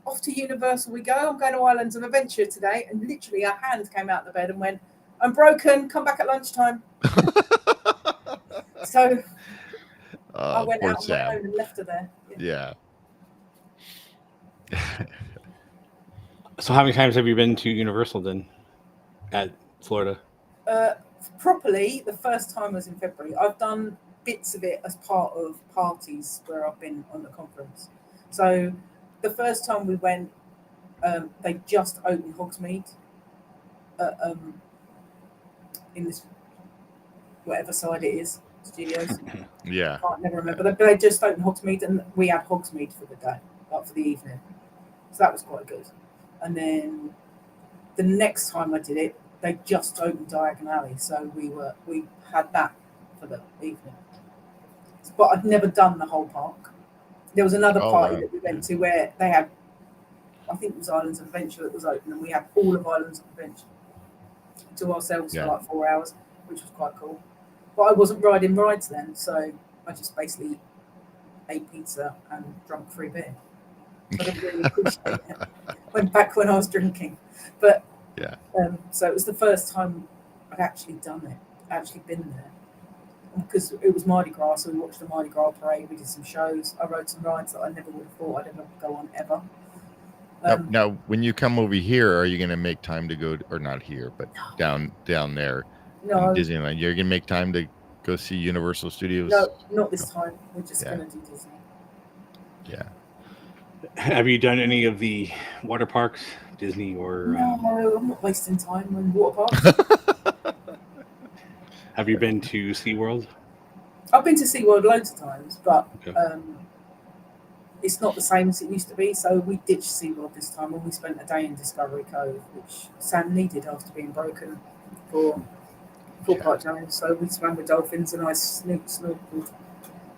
off to Universal we go. I'm going to Islands of Adventure today. And literally her hand came out of the bed and went, I'm broken, come back at lunchtime. So I went out on my own and left her there. Yeah. So how many times have you been to Universal then at Florida? Properly, the first time was in February. I've done bits of it as part of parties where I've been on the conference. So the first time we went, they just opened Hogsmeade in this whatever side it is, studios. Yeah. I can't never remember. But they just opened Hogsmeade, and we had Hogsmeade for the day, like for the evening. So that was quite good. And then the next time I did it, they just opened Diagon Alley, so we had that for the evening. But I'd never done the whole park. There was another party that we went to where they had, I think it was Islands of Adventure that was open, and we had all of Islands of Adventure to ourselves for like 4 hours, which was quite cool. But I wasn't riding rides then, so I just basically ate pizza and drank free beer. I didn't really appreciate it. Went back when I was drinking, but. Yeah. So it was the first time I'd actually done it, actually been there. Because it was Mardi Gras, so we watched the Mardi Gras parade, we did some shows, I rode some rides that I never would have thought I'd ever go on ever. Now, when you come over here, are you going to make time to go, or not here, but down there in Disneyland? You're going to make time to go see Universal Studios? No, not this time. We're just going to do Disney. Yeah. Have you done any of the water parks, Disney or? No, I'm not wasting time on water parks. Have you been to SeaWorld? I've been to SeaWorld loads of times, but it's not the same as it used to be. So we ditched SeaWorld this time, and we spent a day in Discovery Cove, which Sam needed after being broken for 4 park challenge. So we swam with dolphins, and I snorkeled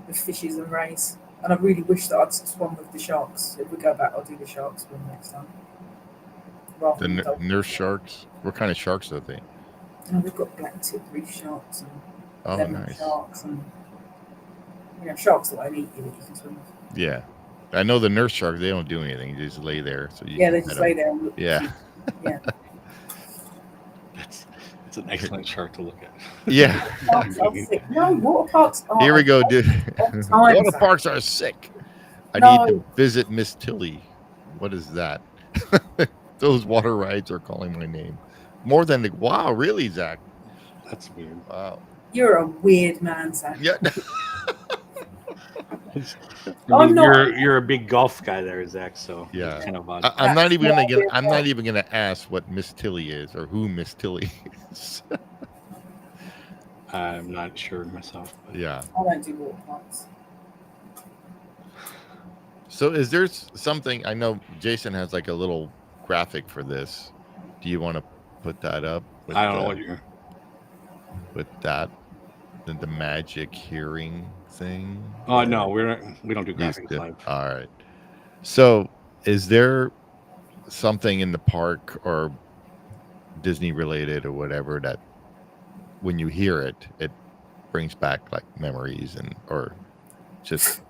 with fishes and rays. And I really wish that I'd swum with the sharks. If we go back, I'll do the sharks swim next time. The nurse sharks? What kind of sharks are they? And we've got black tip reef sharks and lemon sharks and sharks that won't eat you that you can swim with. Yeah. I know the nurse sharks, they don't do anything. They just lay there. So they just lay there and look. Yeah. Yeah. It's an excellent shark to look at. Yeah. Parks are sick. No, water parks are. Here we go, dude. Water parks are sick. I need to visit Miss Tilly. What is that? Those water rides are calling my name. More than wow, really, Zach? That's weird. Wow. You're a weird man, Zach. Yeah. You're a big golf guy there, Zach. So yeah, kind of odd. I'm not even gonna ask what Miss Tilly is or who Miss Tilly is. I'm not sure myself. But. Yeah. I don't do water parks. So is there something, I know Jason has like a little graphic for this. Do you want to put that up? I don't know what you're. with that, the magic hearing thing? Oh no, we don't do You graphics still- live. all right. So, is there something in the park or Disney related or whatever that when you hear it, it brings back like memories or just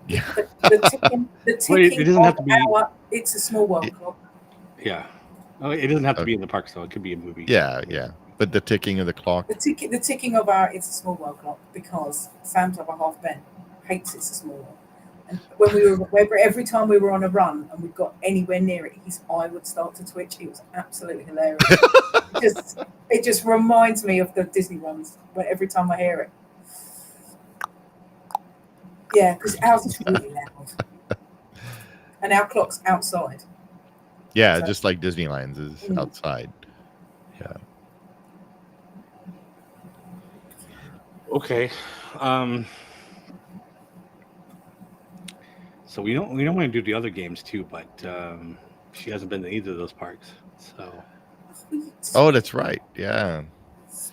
yeah. The Well, ticking it doesn't have to of be. our It's a Small World clock. Yeah. Oh, it doesn't have to Okay. be in the parks though. It could be a movie. Yeah. But the ticking of the clock. The ticking of our It's a Small World clock, because Sam's over half Ben hates It's a Small World. And every time we were on a run and we got anywhere near it, his eye would start to twitch. It was absolutely hilarious. It just reminds me of the Disney ones. When every time I hear it, yeah, because ours is really loud, and our clock's outside. Yeah, So- just like Disneyland's is outside. Yeah. Okay. So we don't want to do the other games too, but she hasn't been to either of those parks. So Oh, that's right. Yeah.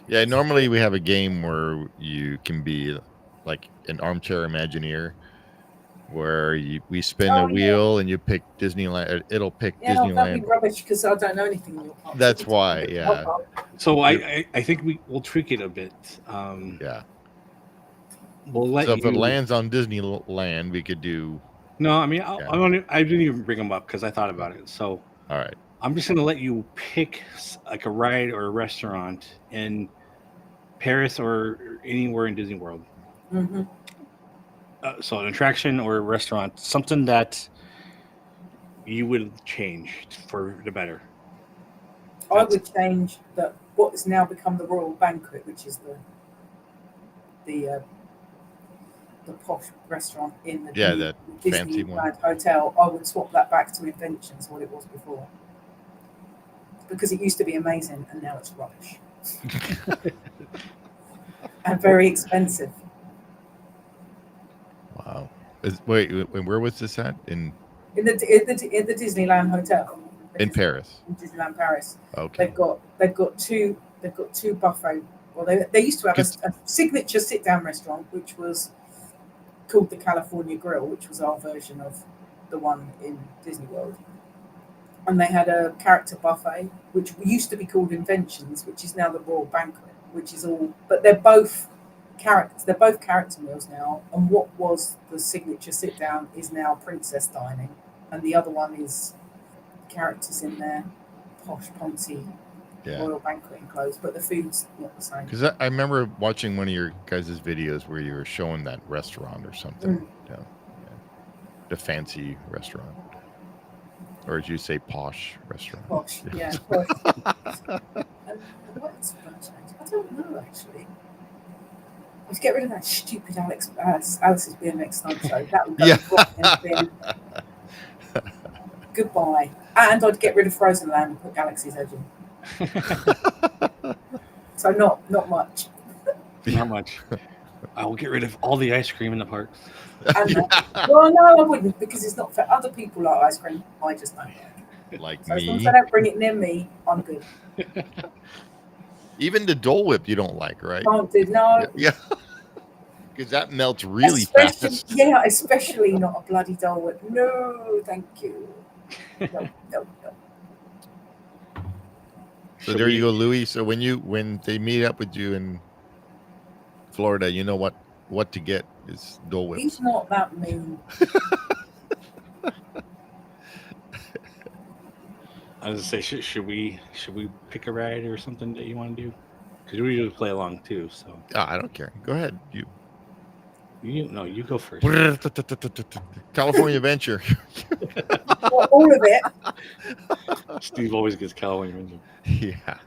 Yeah. Normally we have a game where you can be like an armchair Imagineer, where we spin a wheel and you pick Disneyland. It'll pick That'd Disneyland. be rubbish because I don't know anything in your park. That's why. Yeah. So I think we'll tweak it a bit. Yeah. We'll let So you. if it lands on Disneyland, we could do. No, I mean I didn't even bring them up because I thought about it. So All right. I'm just gonna let you pick like a ride or a restaurant in Paris or anywhere in Disney World. Mm-hmm. So an attraction or a restaurant, something that you would change for the better. I would change what has now become the Royal Banquet, which is the posh restaurant in the that fancy Disneyland Hotel. I would swap that back to Inventions, what it was before, because it used to be amazing and now it's rubbish and very expensive. Wow. Wait, where was this at? In the Disneyland Hotel in Paris. In Disneyland Paris. Okay. They've got two buffet. Well, they used to have a signature sit down restaurant, which was called the California Grill, which was our version of the one in Disney World. And they had a character buffet, which used to be called Inventions, which is now the Royal Banquet, which is all. But they're both characters. They're both character meals now. And what was the signature sit down is now Princess Dining, and the other one is characters in their posh, poncy Royal Banquet clothes. But the food's not the same. Because I remember watching one of your guys' videos where you were showing that restaurant or something. Yeah. The fancy restaurant. Or did you say posh restaurant? Posh, yeah. Posh. What's going to change? I don't know, actually. Let's get rid of that stupid Alice's BMX stunt show. That would go goodbye. And I'd get rid of Frozen Land and put Galaxy's Edge in. So not much. Not much. I will get rid of all the ice cream in the parks. Well, no, I wouldn't, because it's not for other people like ice cream. I just don't like so me. As long as I don't bring it near me, I'm good. Even the Dole Whip you don't like, right? Can't do, no. Yeah. Because that melts really fast. Yeah, especially not a bloody Dole Whip. No, thank you. No. So there you go, Louis. So when they meet up with you in Florida, you know what to get is Dole Whips. He's not that mean. I was gonna say, should we pick a ride or something that you want to do? Because we usually play along too. So I don't care. Go ahead. You go first. California Adventure. All of it. Steve always gets California Adventure. Yeah.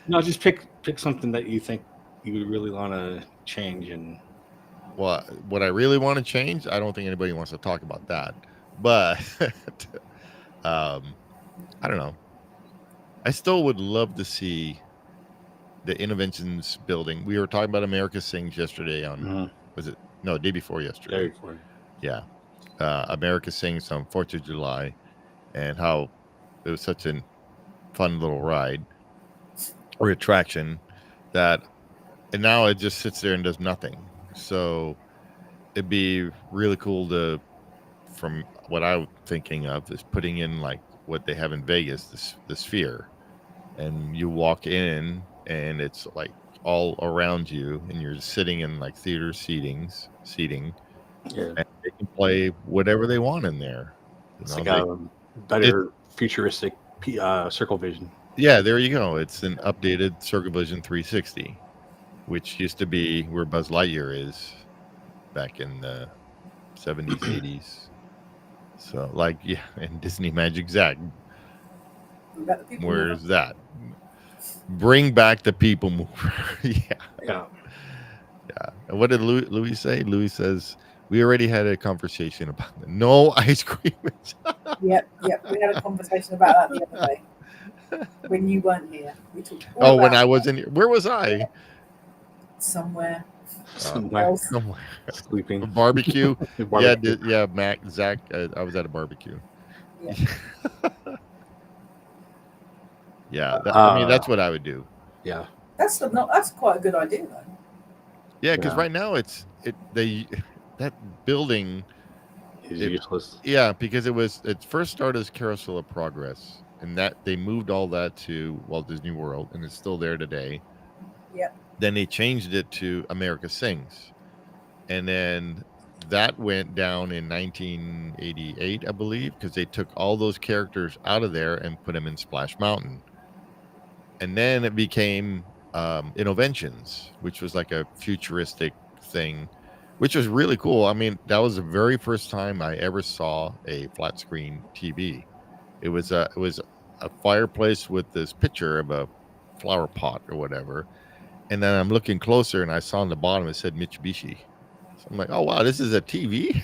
No, just pick something that you think you would really want to change. And well, what I really want to change, I don't think anybody wants to talk about that. But I don't know. I still would love to see the Innovations building. We were talking about America Sings yesterday on was it day before yesterday? Day before. Yeah. America Sings on 4th of July, and how it was such a fun little ride or attraction that and now it just sits there and does nothing. So it'd be really cool to, from what I'm thinking of, is putting in like what they have in Vegas, the Sphere, and you walk in and it's like all around you, and you're sitting in like theater seating, Yeah, and they can play whatever they want in there. it's like a better futuristic circle vision. Yeah, there you go. It's an updated Circle Vision 360, which used to be where Buzz Lightyear is back in the 70s, 80s. So, like, yeah, and Disney Magic Zach, where's that? Bring back the people mover. Yeah. And what did Louis say? Louis says, we already had a conversation about it. No ice cream. Yep. We had a conversation about that the other day when you weren't here. We talked. When I was in here. Where was I? Somewhere. Somewhere. Sleeping. A barbecue. Yeah, Mac, Zach. I was at a barbecue. Yeah. Yeah, I mean, that's what I would do. Yeah. That's quite a good idea, though. Yeah, because right now that building is useless. Yeah, because it first started as Carousel of Progress, and that they moved all that to Walt Disney World, and it's still there today. Yeah. Then they changed it to America Sings, and then that went down in 1988, I believe, because they took all those characters out of there and put them in Splash Mountain. And then it became Innoventions, which was like a futuristic thing, which was really cool. I mean, that was the very first time I ever saw a flat screen TV. It was a fireplace with this picture of a flower pot or whatever. And then I'm looking closer, and I saw on the bottom it said Mitsubishi. So I'm like, oh wow, this is a TV.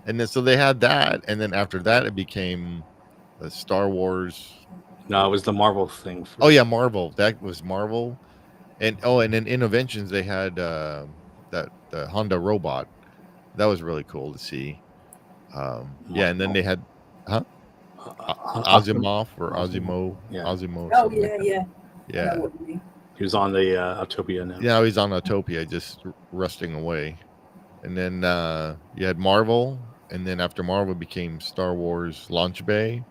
And then so they had that, and then after that it became the Star Wars. No, it was the Marvel thing. Oh yeah, Marvel. That was Marvel, and then Innoventions, they had the Honda robot. That was really cool to see. Yeah, and then they had Asimov or Asimo. Yeah. Asimo. Oh yeah. Yeah. He was on the Autopia now. Yeah, he's on Autopia, just rusting away. And then you had Marvel, and then after Marvel became Star Wars Launch Bay,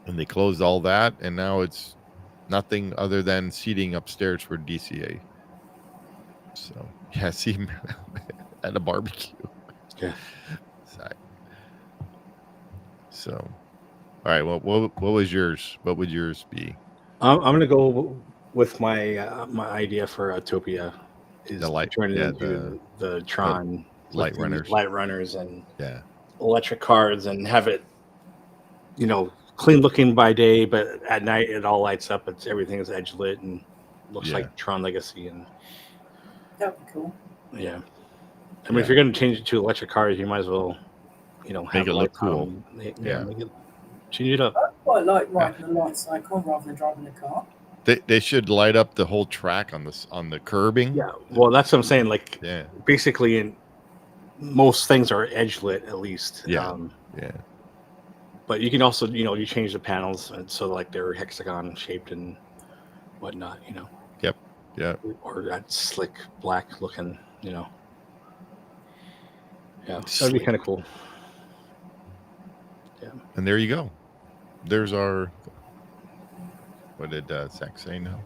and they closed all that, and now it's nothing other than seating upstairs for DCA. So yeah, see him at a barbecue. Yeah. So, all right. Well, what was yours? What would yours be? I'm gonna go with my idea for Autopia. Is the light, turn it into the Tron light runners, and electric cars, and have it, clean looking by day, but at night it all lights up. Everything is edge lit and looks like Tron Legacy, and that'd be cool. Yeah, I mean, if you're going to change it to electric cars, you might as well, make it look cool. Change it up. I quite like riding the light cycle rather than driving the car. They should light up the whole track on the curbing. Yeah, well, that's what I'm saying. Like, basically, in most things are edge lit at least. Yeah. But you can also, you change the panels and so like they're hexagon shaped and whatnot. Yep. Yeah. Or that slick black looking. Yeah, that'd be kind of cool. Yeah. And there you go. There's our. What did Zach say now?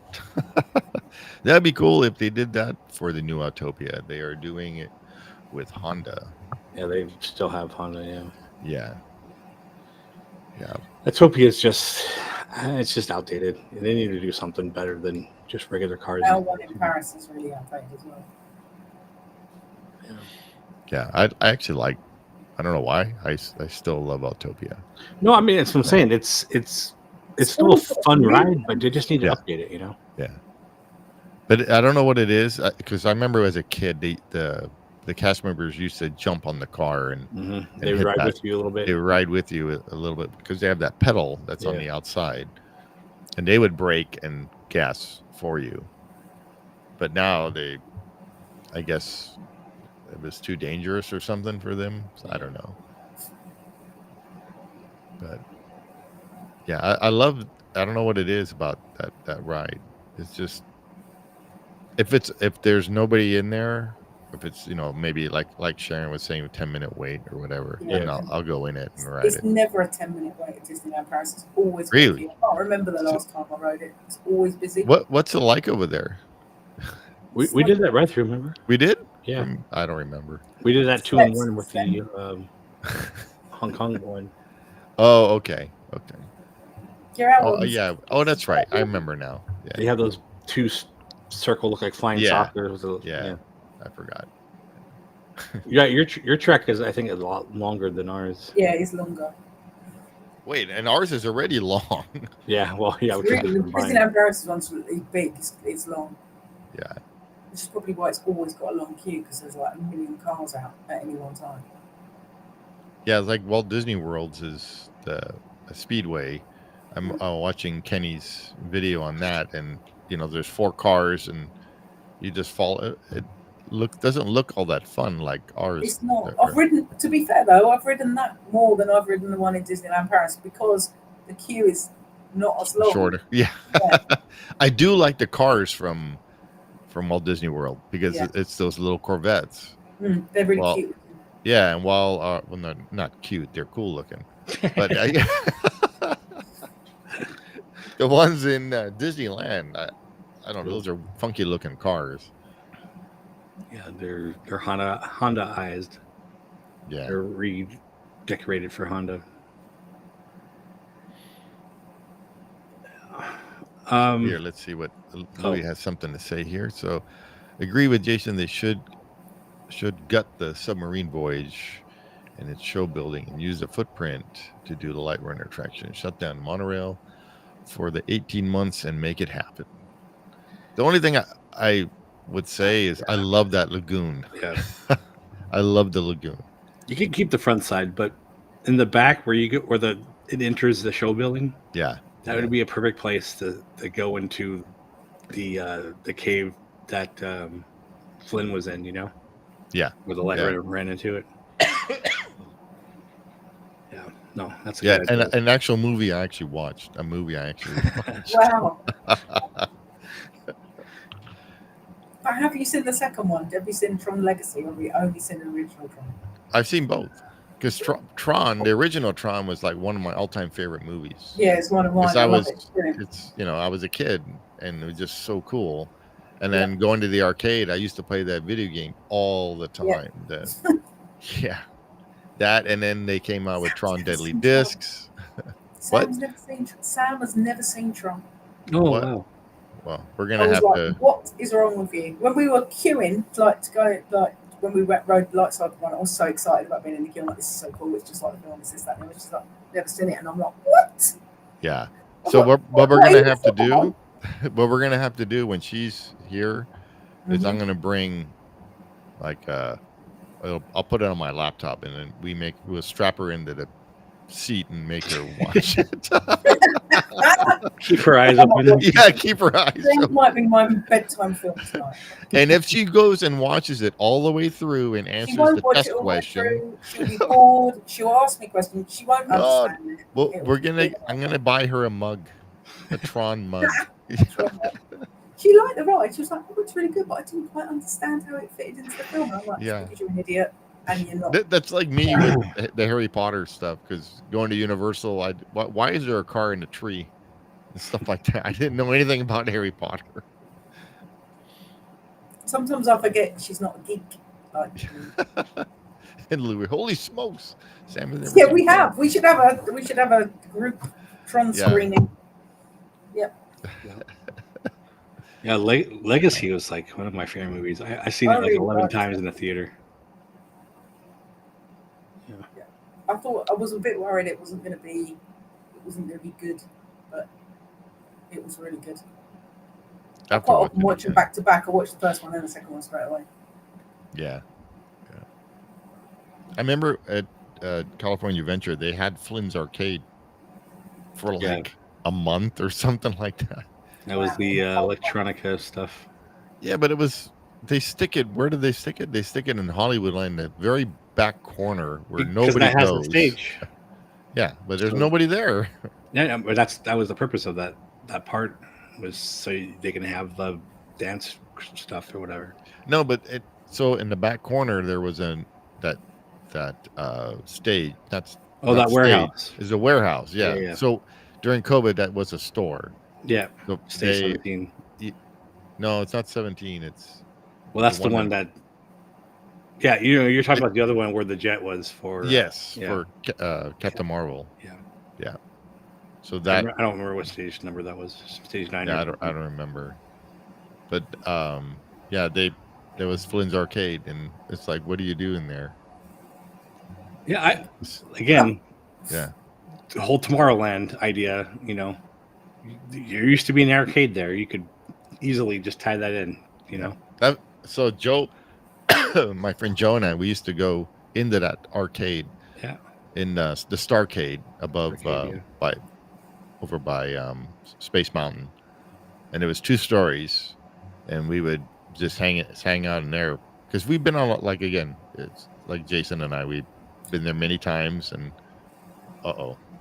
That'd be cool if they did that for the new Autopia. They are doing it with Honda. Yeah, they still have Honda. Yeah. Autopia is just outdated. They need to do something better than just regular cars. Now one in Paris is really outdated as well. Yeah, I actually like. I don't know why. I still love Autopia. No, I mean, it's what I'm saying. It's still a fun ride, but they just need to update it, Yeah. But I don't know what it is, because I remember as a kid, the cast members used to jump on the car and they would ride with you a little bit. They would ride with you a little bit because they have that pedal that's on the outside, and they would brake and gas for you. But now I guess it was too dangerous or something for them. So I don't know. But yeah, I love. I don't know what it is about that ride. It's just if there's nobody in there, if it's maybe like Sharon was saying, a 10-minute wait or whatever, then I'll go in it and ride It's it. never a 10-minute wait at Disneyland Paris. It's always Really? busy. I can't remember the last time I rode it. It's always busy. What's it like over there? We did that right through, remember? We did? Yeah. I don't remember. We did that 2-in-1 with the Hong Kong one. Oh, okay. You're out Oh, yeah. Oh, that's right. I remember now. Yeah. They have those two circle look like flying saucers. Yeah. I forgot. Yeah, your trek is, I think, a lot longer than ours. Yeah, it's longer. Wait, and ours is already long. Yeah, well, yeah. Disneyland Paris one's really big. It's long. Yeah. Which is probably why it's always got a long queue, because there's like 1 million cars out at any one time. Yeah, it's like Walt Disney World's is a speedway. I'm watching Kenny's video on that, and there's 4 cars, and you just fall. It doesn't look all that fun like ours. It's not. To be fair though, I've ridden that more than I've ridden the one in Disneyland Paris, because the queue is not as long. Shorter. Yeah. I do like the cars from Walt Disney World, because it's those little Corvettes. They're really cute. Yeah, and while they're not cute, they're cool looking. But the ones in Disneyland, I don't know, those are funky looking cars. Yeah, they're Honda-ized. Yeah, they're redecorated for Honda. Here, let's see what Louis has something to say here. So, agree with Jason. They should gut the submarine voyage and its show building and use the footprint to do the light runner attraction. Shut down monorail for the 18 months and make it happen. The only thing I would say is I love that lagoon. Yeah. I love the lagoon. You can keep the front side, but in the back where it enters the show building, that would be a perfect place to go into the cave that Flynn was in, Yeah. Where the light runner ran into it. Yeah. No, that's a good idea. An actual movie I actually watched. Wow. Have you seen the second one? Have you seen Tron Legacy, or have you only seen the original Tron? I've seen both. Because Tron, the original Tron, was like one of my all-time favorite movies. Yeah, it's one of mine. I was a kid, and it was just so cool. And then going to the arcade, I used to play that video game all the time. That, and then they came out with Tron Deadly Discs. Sam has never seen Tron. Oh, wow. Well, we're gonna have to. What is wrong with you? When we were queuing, when we rode Lightside one, I was so excited about being in the queue. I'm like, this is so cool. It's just like the film. It's this, that, and it was just like, never seen it, and I'm like, what? Yeah. So what we're gonna have to do? What we're gonna have to do when she's here is I'm gonna bring I'll put it on my laptop, and then we'll strap her into the seat and make her watch it. Keep her eyes open. Yeah, keep her eyes open. It might be my bedtime film tonight. And if she goes and watches it all the way through and answers the test question, she'll be bored. She'll ask me questions. She won't understand it. Well, I'm gonna buy her a mug, a Tron mug. She liked the ride. She was like, "Oh, it's really good," but I didn't quite understand how it fitted into the film. And I'm like, "Because you're an idiot and you're not." That's like me with the Harry Potter stuff. Because going to Universal, why is there a car in a tree and stuff like that? I didn't know anything about Harry Potter. Sometimes I forget she's not a geek. And Louis, holy smokes, Sam! We have. We should have a group Tron screening. Yep. Yeah, Legacy was like one of my favorite movies. I've seen it like 11 times in the theater. Yeah. I thought I was a bit worried it wasn't going to be good, but it was really good. I quite often watch them back to back. I watched the first one and the second one straight away. Yeah. I remember at California Adventure they had Flynn's Arcade for a month or something like that. That was the electronica stuff. Yeah, but they stick it. Where did they stick it? They stick it in Hollywoodland, the very back corner where nobody goes. Has the stage. Yeah, but there's nobody there. Yeah, but that was the purpose of that part, was so they can have the dance stuff or whatever. No, but so in the back corner there was that stage. That's Oh, not that warehouse. Is a warehouse. Yeah. Yeah. So during COVID, that was a store. Yeah. So Stage 17. No, it's not 17. It's that's the one that. Yeah, you're talking about the other one where the jet was for. Yes, for Captain Marvel. Yeah. Yeah. So that I don't remember what stage number that was. Stage 9. Yeah, I don't remember. But yeah, there was Flynn's Arcade, and it's like, what do you do in there? Yeah, yeah, the whole Tomorrowland idea. There used to be an arcade there. You could easily just tie that in. So Joe, my friend Joe and I, we used to go into that arcade. Yeah. In the Starcade above over by Space Mountain, and it was 2 stories, and we would just hang out in there because we've been on, like, again, it's like Jason and I, we've been there many times. And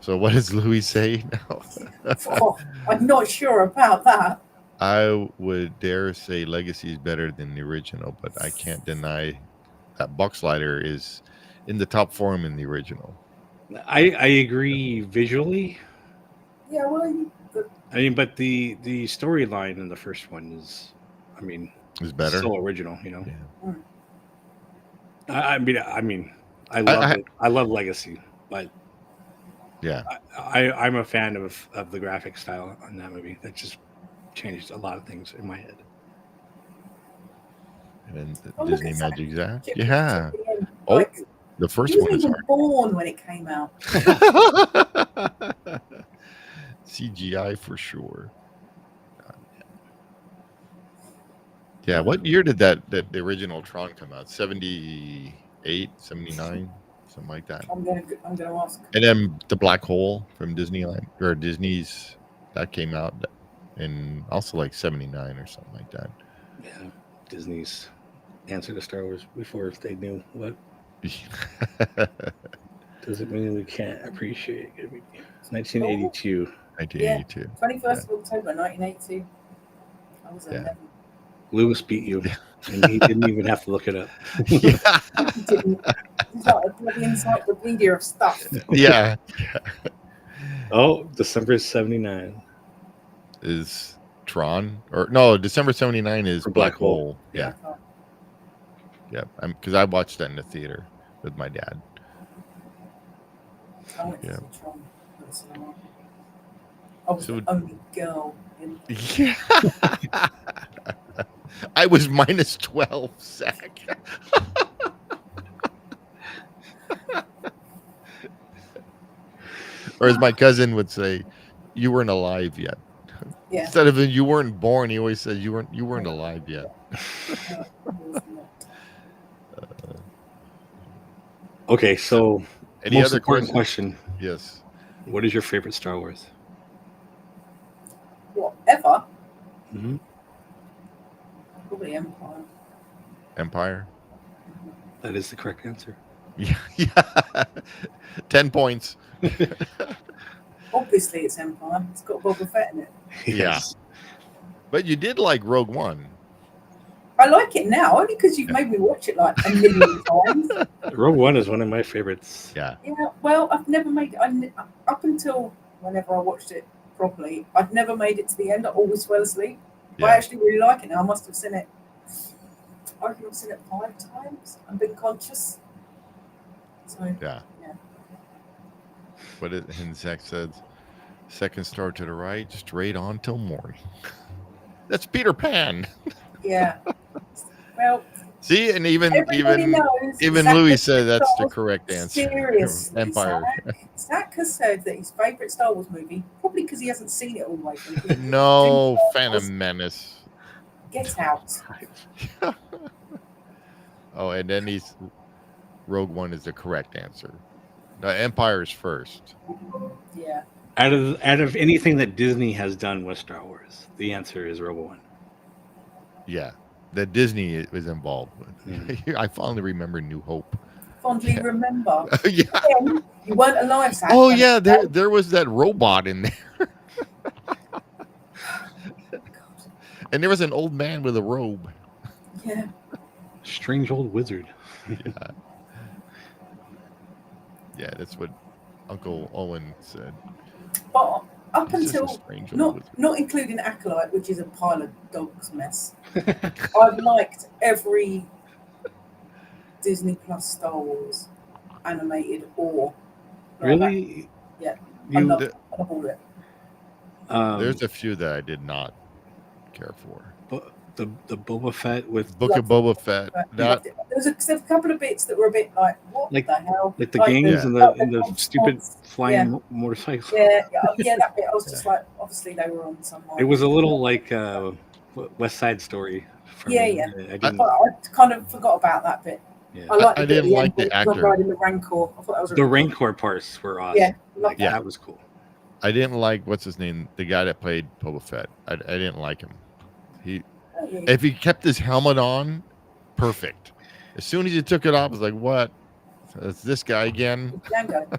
so what does Louis say now? I'm not sure about that. I would dare say Legacy is better than the original, but I can't deny that Box Slider is in the top form in the original. I agree visually. Yeah, well, but the storyline in the first one is better. So original, Yeah. I love Legacy, but yeah, I'm a fan of the graphic style on that movie. That just changed a lot of things in my head. And Disney Magic Zap. Chip, Yeah. The first one was even born when it came out. CGI for sure. Yeah, what year did the original Tron come out? 78, 79, something like that. I'm gonna ask. And then the Black Hole from Disneyland or Disney's, that came out in also like 79 or something like that. Yeah, Disney's answer to Star Wars before they knew what. Doesn't mean we can't appreciate it. It's 1982. 1982. Yeah, 21st of October, 1982. I was 11. Lewis beat you, and he didn't even have to look it up. He didn't. He's like a bloody encyclopedia of stuff. Yeah. December 79 is Tron, or no? December 79 is Black Hole. Yeah. Yeah, because I watched that in the theater with my dad. I went to see Tron at the cinema. I was the only girl in. Yeah. I was minus 12, Zach. Or as my cousin would say, you weren't alive yet. Yeah. Instead of you weren't born, he always said you weren't alive yet. Okay, so any most other important question? Yes. What is your favorite Star Wars? Whatever. Mm-hmm. Probably Empire. Empire. That is the correct answer. Yeah. 10 points. Obviously, it's Empire. It's got Boba Fett in it. Yes. But you did like Rogue One. I like it now, only because you've made me watch it like a million times. Rogue One is one of my favorites. Yeah. Yeah, well, I've never made it. Up until whenever I watched it properly, I'd never made it to the end. I always fell asleep. Yeah. I actually really like it now. I must have seen it. I reckon I've seen it 5 times. I've been conscious. So, yeah. But and Zach said, second star to the right, straight on till morning. That's Peter Pan. Yeah. Well, see, and even knows Louis said that's the correct answer. Seriously, Empire. Zach has said that his favorite Star Wars movie, probably because he hasn't seen it all the way through. No, Phantom Menace. Get Out. And then Rogue One is the correct answer. No, Empire's first. Yeah. Out of anything that Disney has done with Star Wars, the answer is Rogue One. Yeah, that Disney was involved with. Mm-hmm. I finally remember New Hope. Fondly remember. Yeah. Again, you weren't alive, Zach. Oh yeah, there was that robot in there. And there was an old man with a robe. Yeah. Strange old wizard. Yeah. Yeah, that's what Uncle Owen said. But up He's just a until strange old wizard. not including Acolyte, which is a pile of dog's mess, I've liked every Disney Plus Star Wars animated or live action. Really? Yeah. I You, love all it. There's a few that I did not care for. the Boba Fett with Book of Boba Fett. That There's a couple of bits that were a bit like, what Like- the hell? like the Like gangs and the stupid flying motorcycles. Yeah, that bit. I was just like, obviously they were on some. It was a little like West Side Story. For Yeah, me. yeah. I But didn't, I kind of forgot about that bit. yeah. I like. I didn't like the actor. riding the Rancor. I thought that was The really cool. Rancor parts were awesome. Yeah, Like, Yeah. that was cool. I didn't like what's his name, the guy that played Boba Fett. I didn't like him. Oh, yeah. If he kept his helmet on, perfect. As soon as he took it off, I was like, "What? It's this guy again?" Django.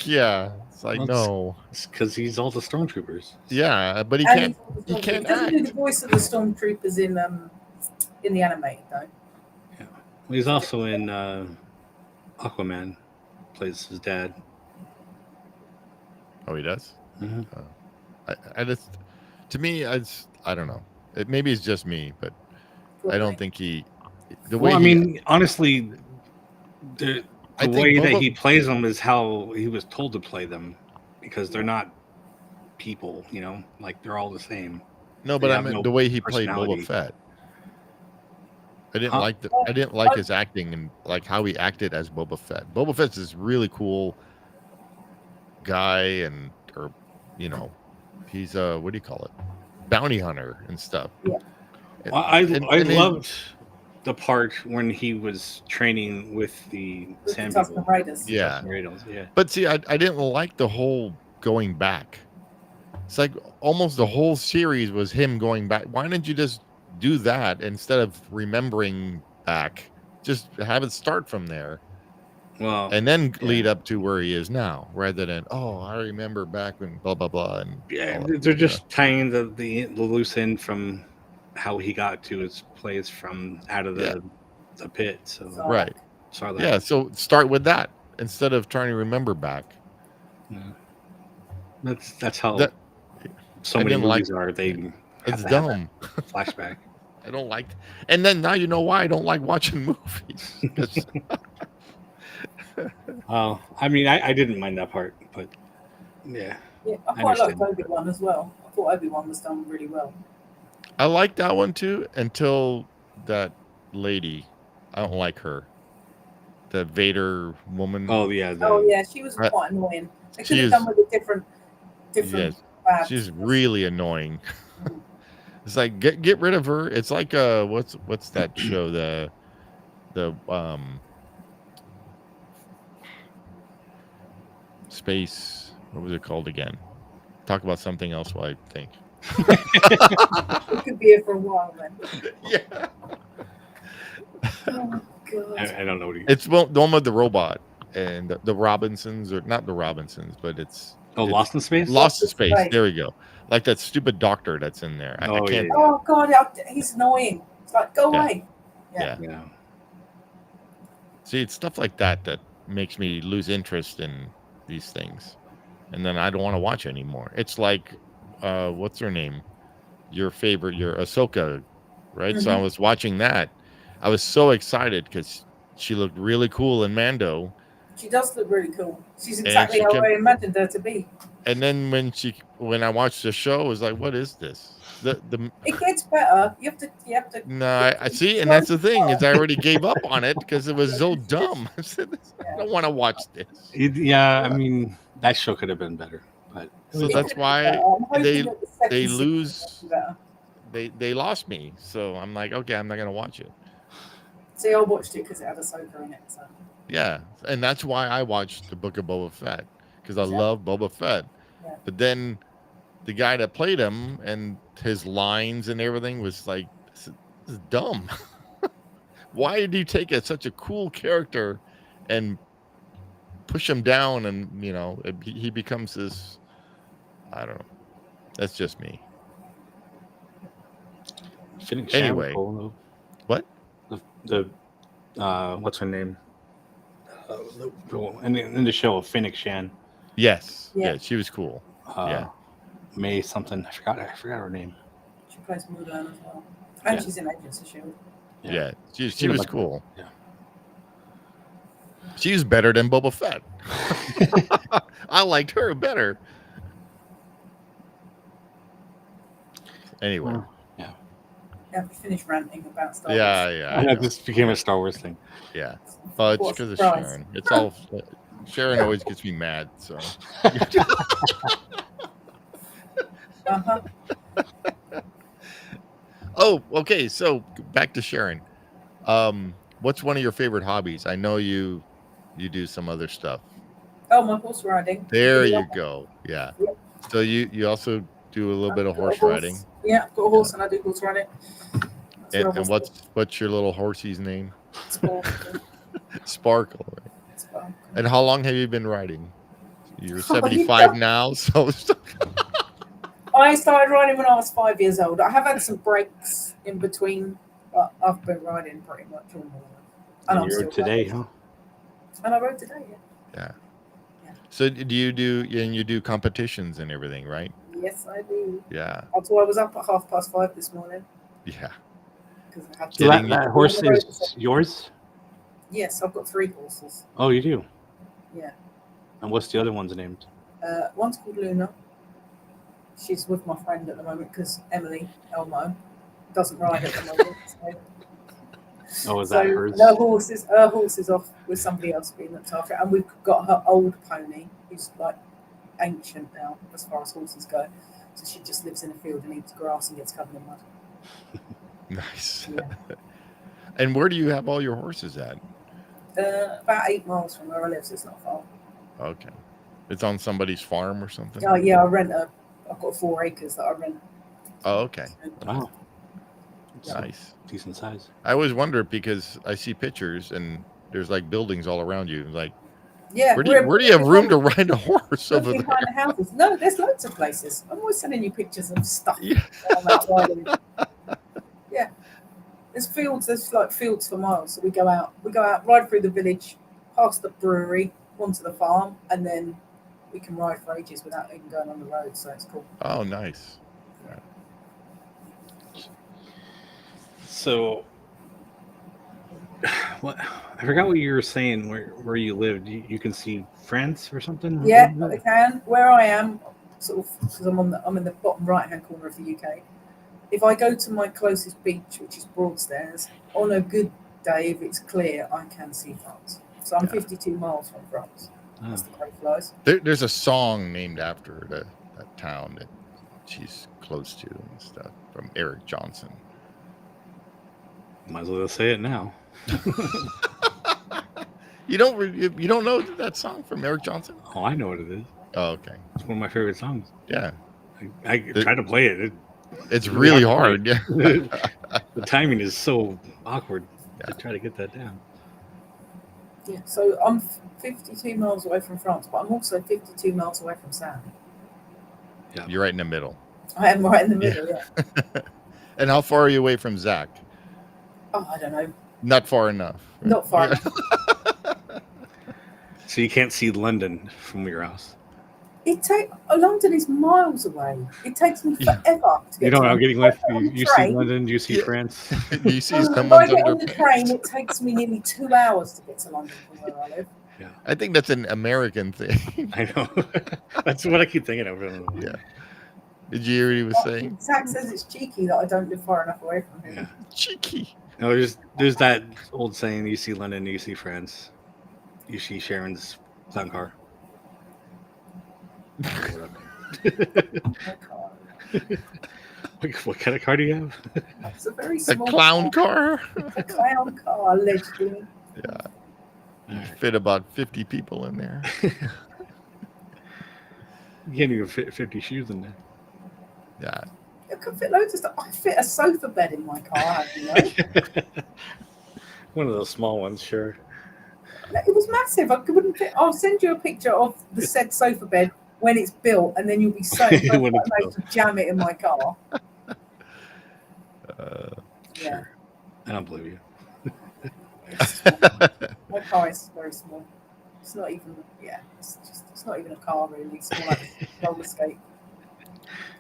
Yeah, it's like Well, no. It's because he's all the stormtroopers. Yeah, but he And can't. He can't doesn't do the act. voice of the stormtroopers in the animated though. Well, he's also in Aquaman. Plays his dad. Oh, he does. Mhm. I just, to me, I don't know. Maybe it's just me, but I don't think he. The way Well, I he- mean, honestly, the I think way that Boba- he plays them is how he was told to play them, because they're not people, like they're all the same. no, but they I have meant no the way he played personality. Boba Fett. I didn't Huh? like I didn't like his acting and like how he acted as Boba Fett. Boba Fett's this really cool guy, or he's what do you call it, bounty hunter and stuff. Yeah. And- Well, I and loved the part when he was training with the With Sand the people. Tusken Raiders. Yeah. Tusken Raiders, yeah. But see, I didn't like the whole going back. It's like almost the whole series was him going back. Why didn't you just do that instead of remembering back? Just have it start from there Well, and then lead up to where he is now, rather than I remember back when blah blah blah. And yeah, all that. they're just tying the loose end from how he got to his place from out of the pit. So So, Right. saw that. Yeah, so start with that instead of trying to remember back. Yeah. That's how That- so I many didn't like- movies are. They It's have to have dumb. that flashback. I don't like, and then now you know why I don't like watching movies. 'Cause- Oh, I mean, I didn't mind that part, but yeah. Yeah, I I quite liked understand. Obi-Wan as well. I thought Obi-Wan was done really well. I like that one too until that lady. I don't like her. The Vader woman. Oh yeah. Oh yeah, she was Right. quite annoying. They She could have is- done with a different Yes, bad. she's really annoying. Mm. It's like get rid of her. It's like what's that show, the space, what was it called again? Talk about something else while I think. It could be here for a while then. Yeah. Oh god. I don't know what he. It's the one with the robot and the Robinsons, or not the Robinsons, but it's Lost in Space. Lost in Space. Right. There we go. Like that stupid doctor that's in there. I Oh, can't. yeah. Oh god, he's annoying. It's like go Yeah. away. Yeah. Yeah. See, it's stuff like that that makes me lose interest in these things, and then I don't want to watch anymore. It's like, what's her name? Your favorite, your Ahsoka, right? So I Mhm. was watching that. I was so excited because she looked really cool in Mando. She does look really cool. She's And exactly she how kept- I imagined her to be. And then when I watched the show, I was like, what is this? The It gets better. You have to. No, I see, and that's the thing is I already gave up on it because it was so dumb. I said, I don't want to watch this. Yeah. I mean, that show could have been better, but So It that's could be why better. I'm hoping they- that the second they season lose- will be better. They lost me. So I'm like, okay, I'm not gonna watch it. See, I watched it because it had Ahsoka in it. So. Yeah, and that's why I watched the Book of Boba Fett because I Yeah. love Boba Fett. Yeah. But then the guy that played him and his lines and everything was like, this is dumb. Why did you take such a cool character and push him down? And he becomes this. I don't know. That's just me. Phoenix Anyway. Shan, cool. What? The what's her name? In the show, Phoenix Shan. Yes. Yeah. Yeah, she was cool. Yeah. May something. I forgot her name. She plays Mulan as well. And Yeah. she's in Agents of S.H.I.E.L.D. Yeah. She was cool. Yeah. She was better than Boba Fett. I liked her better. Anyway. Yeah. Yeah, we finished ranting about Star Wars. Yeah. I know this became a Star Wars thing. Yeah. Oh, it's What a because of surprise. Sharon. It's all Sharon always gets me mad. So. Uh-huh. Oh, okay. So back to Sharon. What's one of your favorite hobbies? I know you do some other stuff. Oh, my horse riding. There Yeah. you go. Yeah. Yep. So you also do a little bit of I've got a horse riding. Yeah, I've got a horse and I do horse riding. That's what I And was what's your little horsey's name? doing. Sparkle. Right? Sparkle. And how long have you been riding? You're Oh, 75 now, so I started riding when I was 5 years old. I have had some breaks in between, but I've been riding pretty much all my life. And I'm You still rode today, riding. huh? And I rode today, yeah. Yeah. So do you do competitions and everything, right? Yes, I do. Yeah. That's why I was up at 5:30 this morning. Yeah. Because I had So to. that horse is yours? Yes, I've got 3 horses. Oh, you do? Yeah. And what's the other one's named? One's called Luna. She's with my friend at the moment because Elmo, doesn't ride at the moment. So. Oh, is that hers? Her horse is off with somebody else being looked after. And we've got her old pony, who's like ancient now as far as horses go. So she just lives in a field and eats grass and gets covered in mud. Nice. Yeah. And where do you have all your horses at? About 8 miles from where I live, so it's not far. Okay. It's on somebody's farm or something? Oh yeah, I've got 4 acres that I rent. Oh, okay. Wow. Nice. Decent size. I always wonder because I see pictures and there's like buildings all around you. Like, Yeah. where do you have room to ride a horse over there? Behind the houses. No, there's loads of places. I'm always sending you pictures of stuff. Yeah. While I'm out riding. Yeah. There's like fields for miles. So we go out, ride through the village, past the brewery, onto the farm, and then we can ride for ages without even going on the road. So it's cool. Oh, nice. So, what? I forgot what you were saying. Where you lived? You can see France or something? Yeah, I can. Where I am, sort of, because I'm in the bottom right-hand corner of the UK. If I go to my closest beach, which is Broadstairs, on a good day, if it's clear, I can see France. So I'm 52 miles from France. That's the crow flies. There's a song named after that town that she's close to and stuff from Eric Johnson. Might as well say it now. You don't know that song from Eric Johnson? Oh, I know what it is. Oh, okay. It's one of my favorite songs. Yeah. I try to play it. It's really hard. Yeah. The timing is so awkward. I try to get that down. Yeah, so I'm 52 miles away from France, but I'm also 52 miles away from Sam. Yeah. You're right in the middle. I am right in the middle, yeah. And how far are you away from Zach? Oh, I don't know. Not far enough. Right? Not far enough. So you can't see London from your house. London is miles away. It takes me forever to get You know what I'm getting with? on You the see train. London, you see France. You see If I someone's get on the underpants. train, it takes me nearly 2 hours to get to London from where I live. Yeah, I think that's an American thing. I know. That's what I keep thinking of. Yeah. Did you hear what he was saying? Zach says it's cheeky that I don't live far enough away from him. Yeah. Cheeky. No, there's that old saying: you see London, you see France, you see Sharon's clown car. What kind of car do you have? It's a very A small clown car? A clown car, allegedly. Yeah. Fit about 50 people in there. You can't even fit 50 shoes in there. Yeah. I could fit loads of stuff. I fit a sofa bed in my car, you know? One of those small ones, sure. It was massive. I couldn't fit. I'll send you a picture of the said sofa bed when it's built, and then you'll be so When it's to jam it in my car. Yeah. Sure. I don't believe you. It's small. My car is very small. It's not even. Yeah, it's not even a car really. It's more like a roller skate.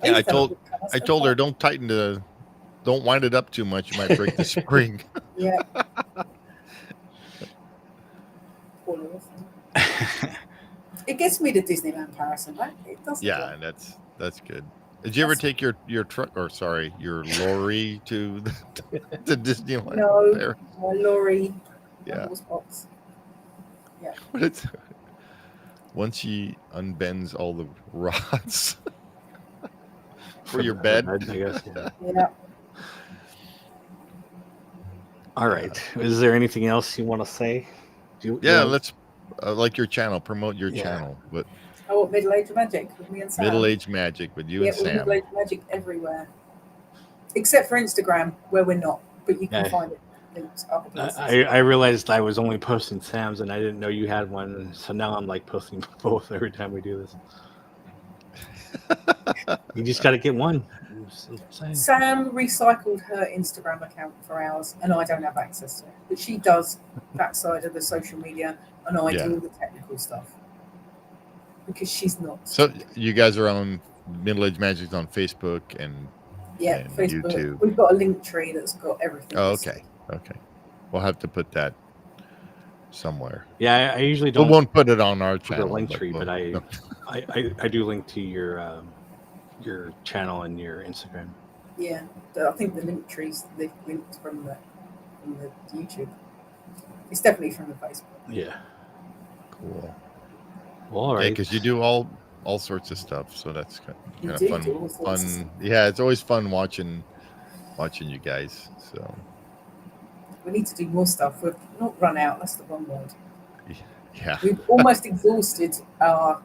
Yeah, used to have a good car, I so told her far. don't wind it up too much. You might break the spring. Yeah. Poor little thing. It gets me to Disneyland Paris and back. It does. Yeah, and that's good. Did you ever take your truck, or sorry, your lorry to to Disneyland? No, Paris? my lorry, my Yeah. horse box. Yeah. But it's once she unbends all the rods for your bed. I guess. Yeah. Yeah. All right. Is there anything else you want to say? Yeah, let's like your channel, promote your Yeah. channel. But Oh, what, Middle Age Magic with me and Sam. Middle Age Magic with you and with Sam. Middle Age Magic everywhere, except for Instagram, where we're not. But you can find it linked other places. I realized I was only posting Sam's, and I didn't know you had one. So now I'm like posting both every time we do this. You just got to get one. Sam recycled her Instagram account for ours, and I don't have access to it. But she does that side of the social media, and I do all the technical stuff because she's not. So you guys are on Middle Age Magic on Facebook and Facebook. YouTube. We've got a link tree that's got everything. Oh, okay. We'll have to put that somewhere. Yeah, I usually don't. We won't put it on our channel. The link tree, but I do link to your channel and your Instagram. Yeah, I think the link trees they've linked from the YouTube. It's definitely from the Facebook. Yeah. Cool. Well, all right. Because you do all sorts of stuff, so that's kind of fun. Fun. Yeah, it's always fun watching you guys. So we need to do more stuff. We've not run out. That's the wrong word. Yeah. We've almost exhausted our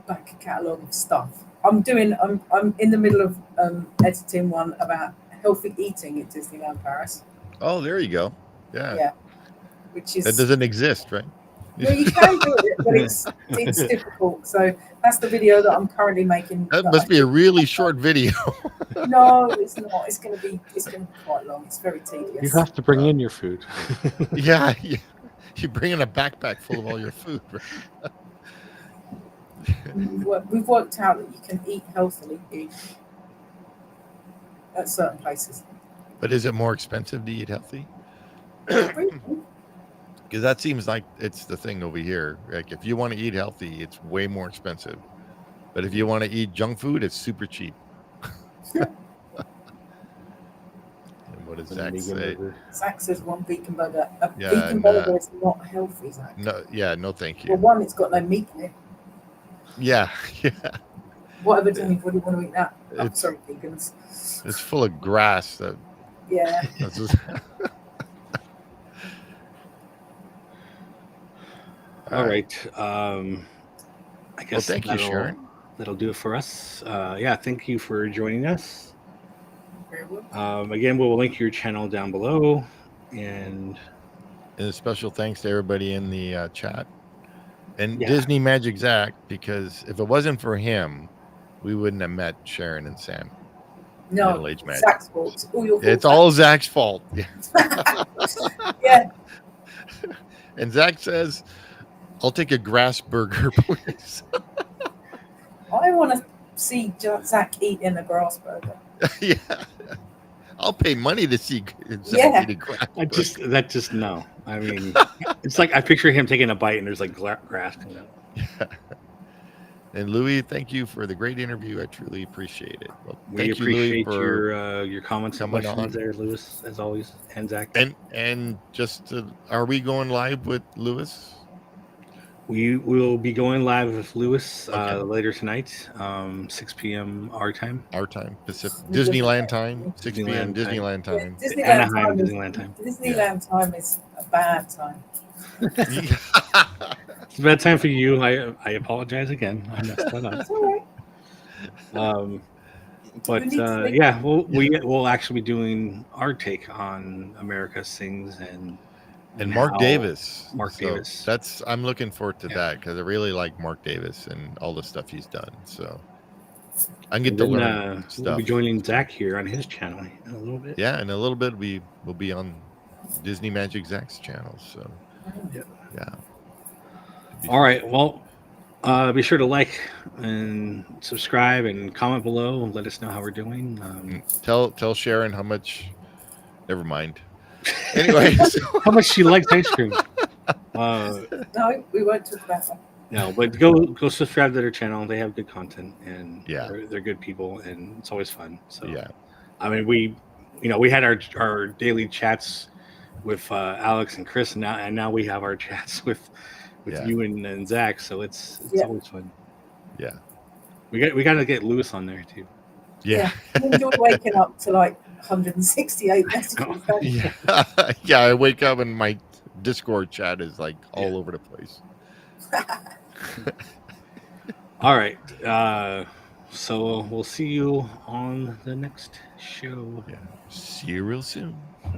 back catalogue of stuff. I'm in the middle of editing one about healthy eating at Disneyland Paris. Oh, there you go. Yeah. Which is that doesn't exist, right? No, you can do it, but it's difficult. So that's the video that I'm currently making. That must be a really short video. No, it's not. It's going to be quite long. It's very tedious. You have to bring in your food. Yeah, you bring in a backpack full of all your food. Right? We've worked out that you can eat healthily at certain places. But is it more expensive to eat healthy? Because that seems like it's the thing over here. Like if you want to eat healthy, it's way more expensive. But if you want to eat junk food, it's super cheap. And what does Zach say? Zach says one vegan burger. A vegan burger is not healthy, Zach. No, thank you. Well, one, it's got no meat in it. Yeah. Whatever, does anybody want to eat that? I'm sorry, vegans. It's full of grass. Yeah. All right. I guess thank you, Sharon. That'll do it for us. Thank you for joining us. Very well. Again, we'll link your channel down below. And a special thanks to everybody in the chat. And Disney Magic Zach, because if it wasn't for him, we wouldn't have met Sharon and Sam. No, it's Zach's fault. It's all your fault. It's all Zach's fault. Yeah. And Zach says, I'll take a grass burger, please. I want to see Zach eating a grass burger. Yeah. I'll pay money to see Zach eat a grass burger. No. I mean, it's like I picture him taking a bite and there's like grass coming out. Yeah. And Louis, thank you for the great interview. I truly appreciate it. Well, we appreciate your comments and questions there, Louis, as always, and Zach. And are we going live with Louis? We will be going live with Louis later tonight, 6 p.m. our time. Pacific Disneyland time, 6 p.m. Disneyland time. Yeah, Anaheim Disneyland time. Disneyland time is a bad time. It's a bad time for you. I apologize again. I messed that up. It's all right. We'll actually be doing our take on America Sings and Mark Davis. Davis. I'm looking forward to that because I really like Mark Davis and all the stuff he's done. So I get And to then, learn we'll stuff. be joining Zach here on his channel in a little bit. Yeah, in a little bit we will be on Disney Magic Zach's channel. So Yeah. yeah. All right. Well, be sure to like and subscribe and comment below and let us know how we're doing. Tell Sharon how much. Never mind. Anyways, How much she likes ice cream. No, we won't talk about that. No, but go subscribe to their channel. They have good content, and Yeah. they're good people, and it's always fun. So yeah, I mean, we had our daily chats with Alex and Chris, and now we have our chats with Yeah. you and Zach. So it's Yeah. always fun. yeah, We got to get Lewis on there too. yeah, I enjoy waking up to like 168 messages. yeah. Yeah, I wake up and my Discord chat is like all over the place. All right. So we'll see you on the next show. Yeah. See you real soon.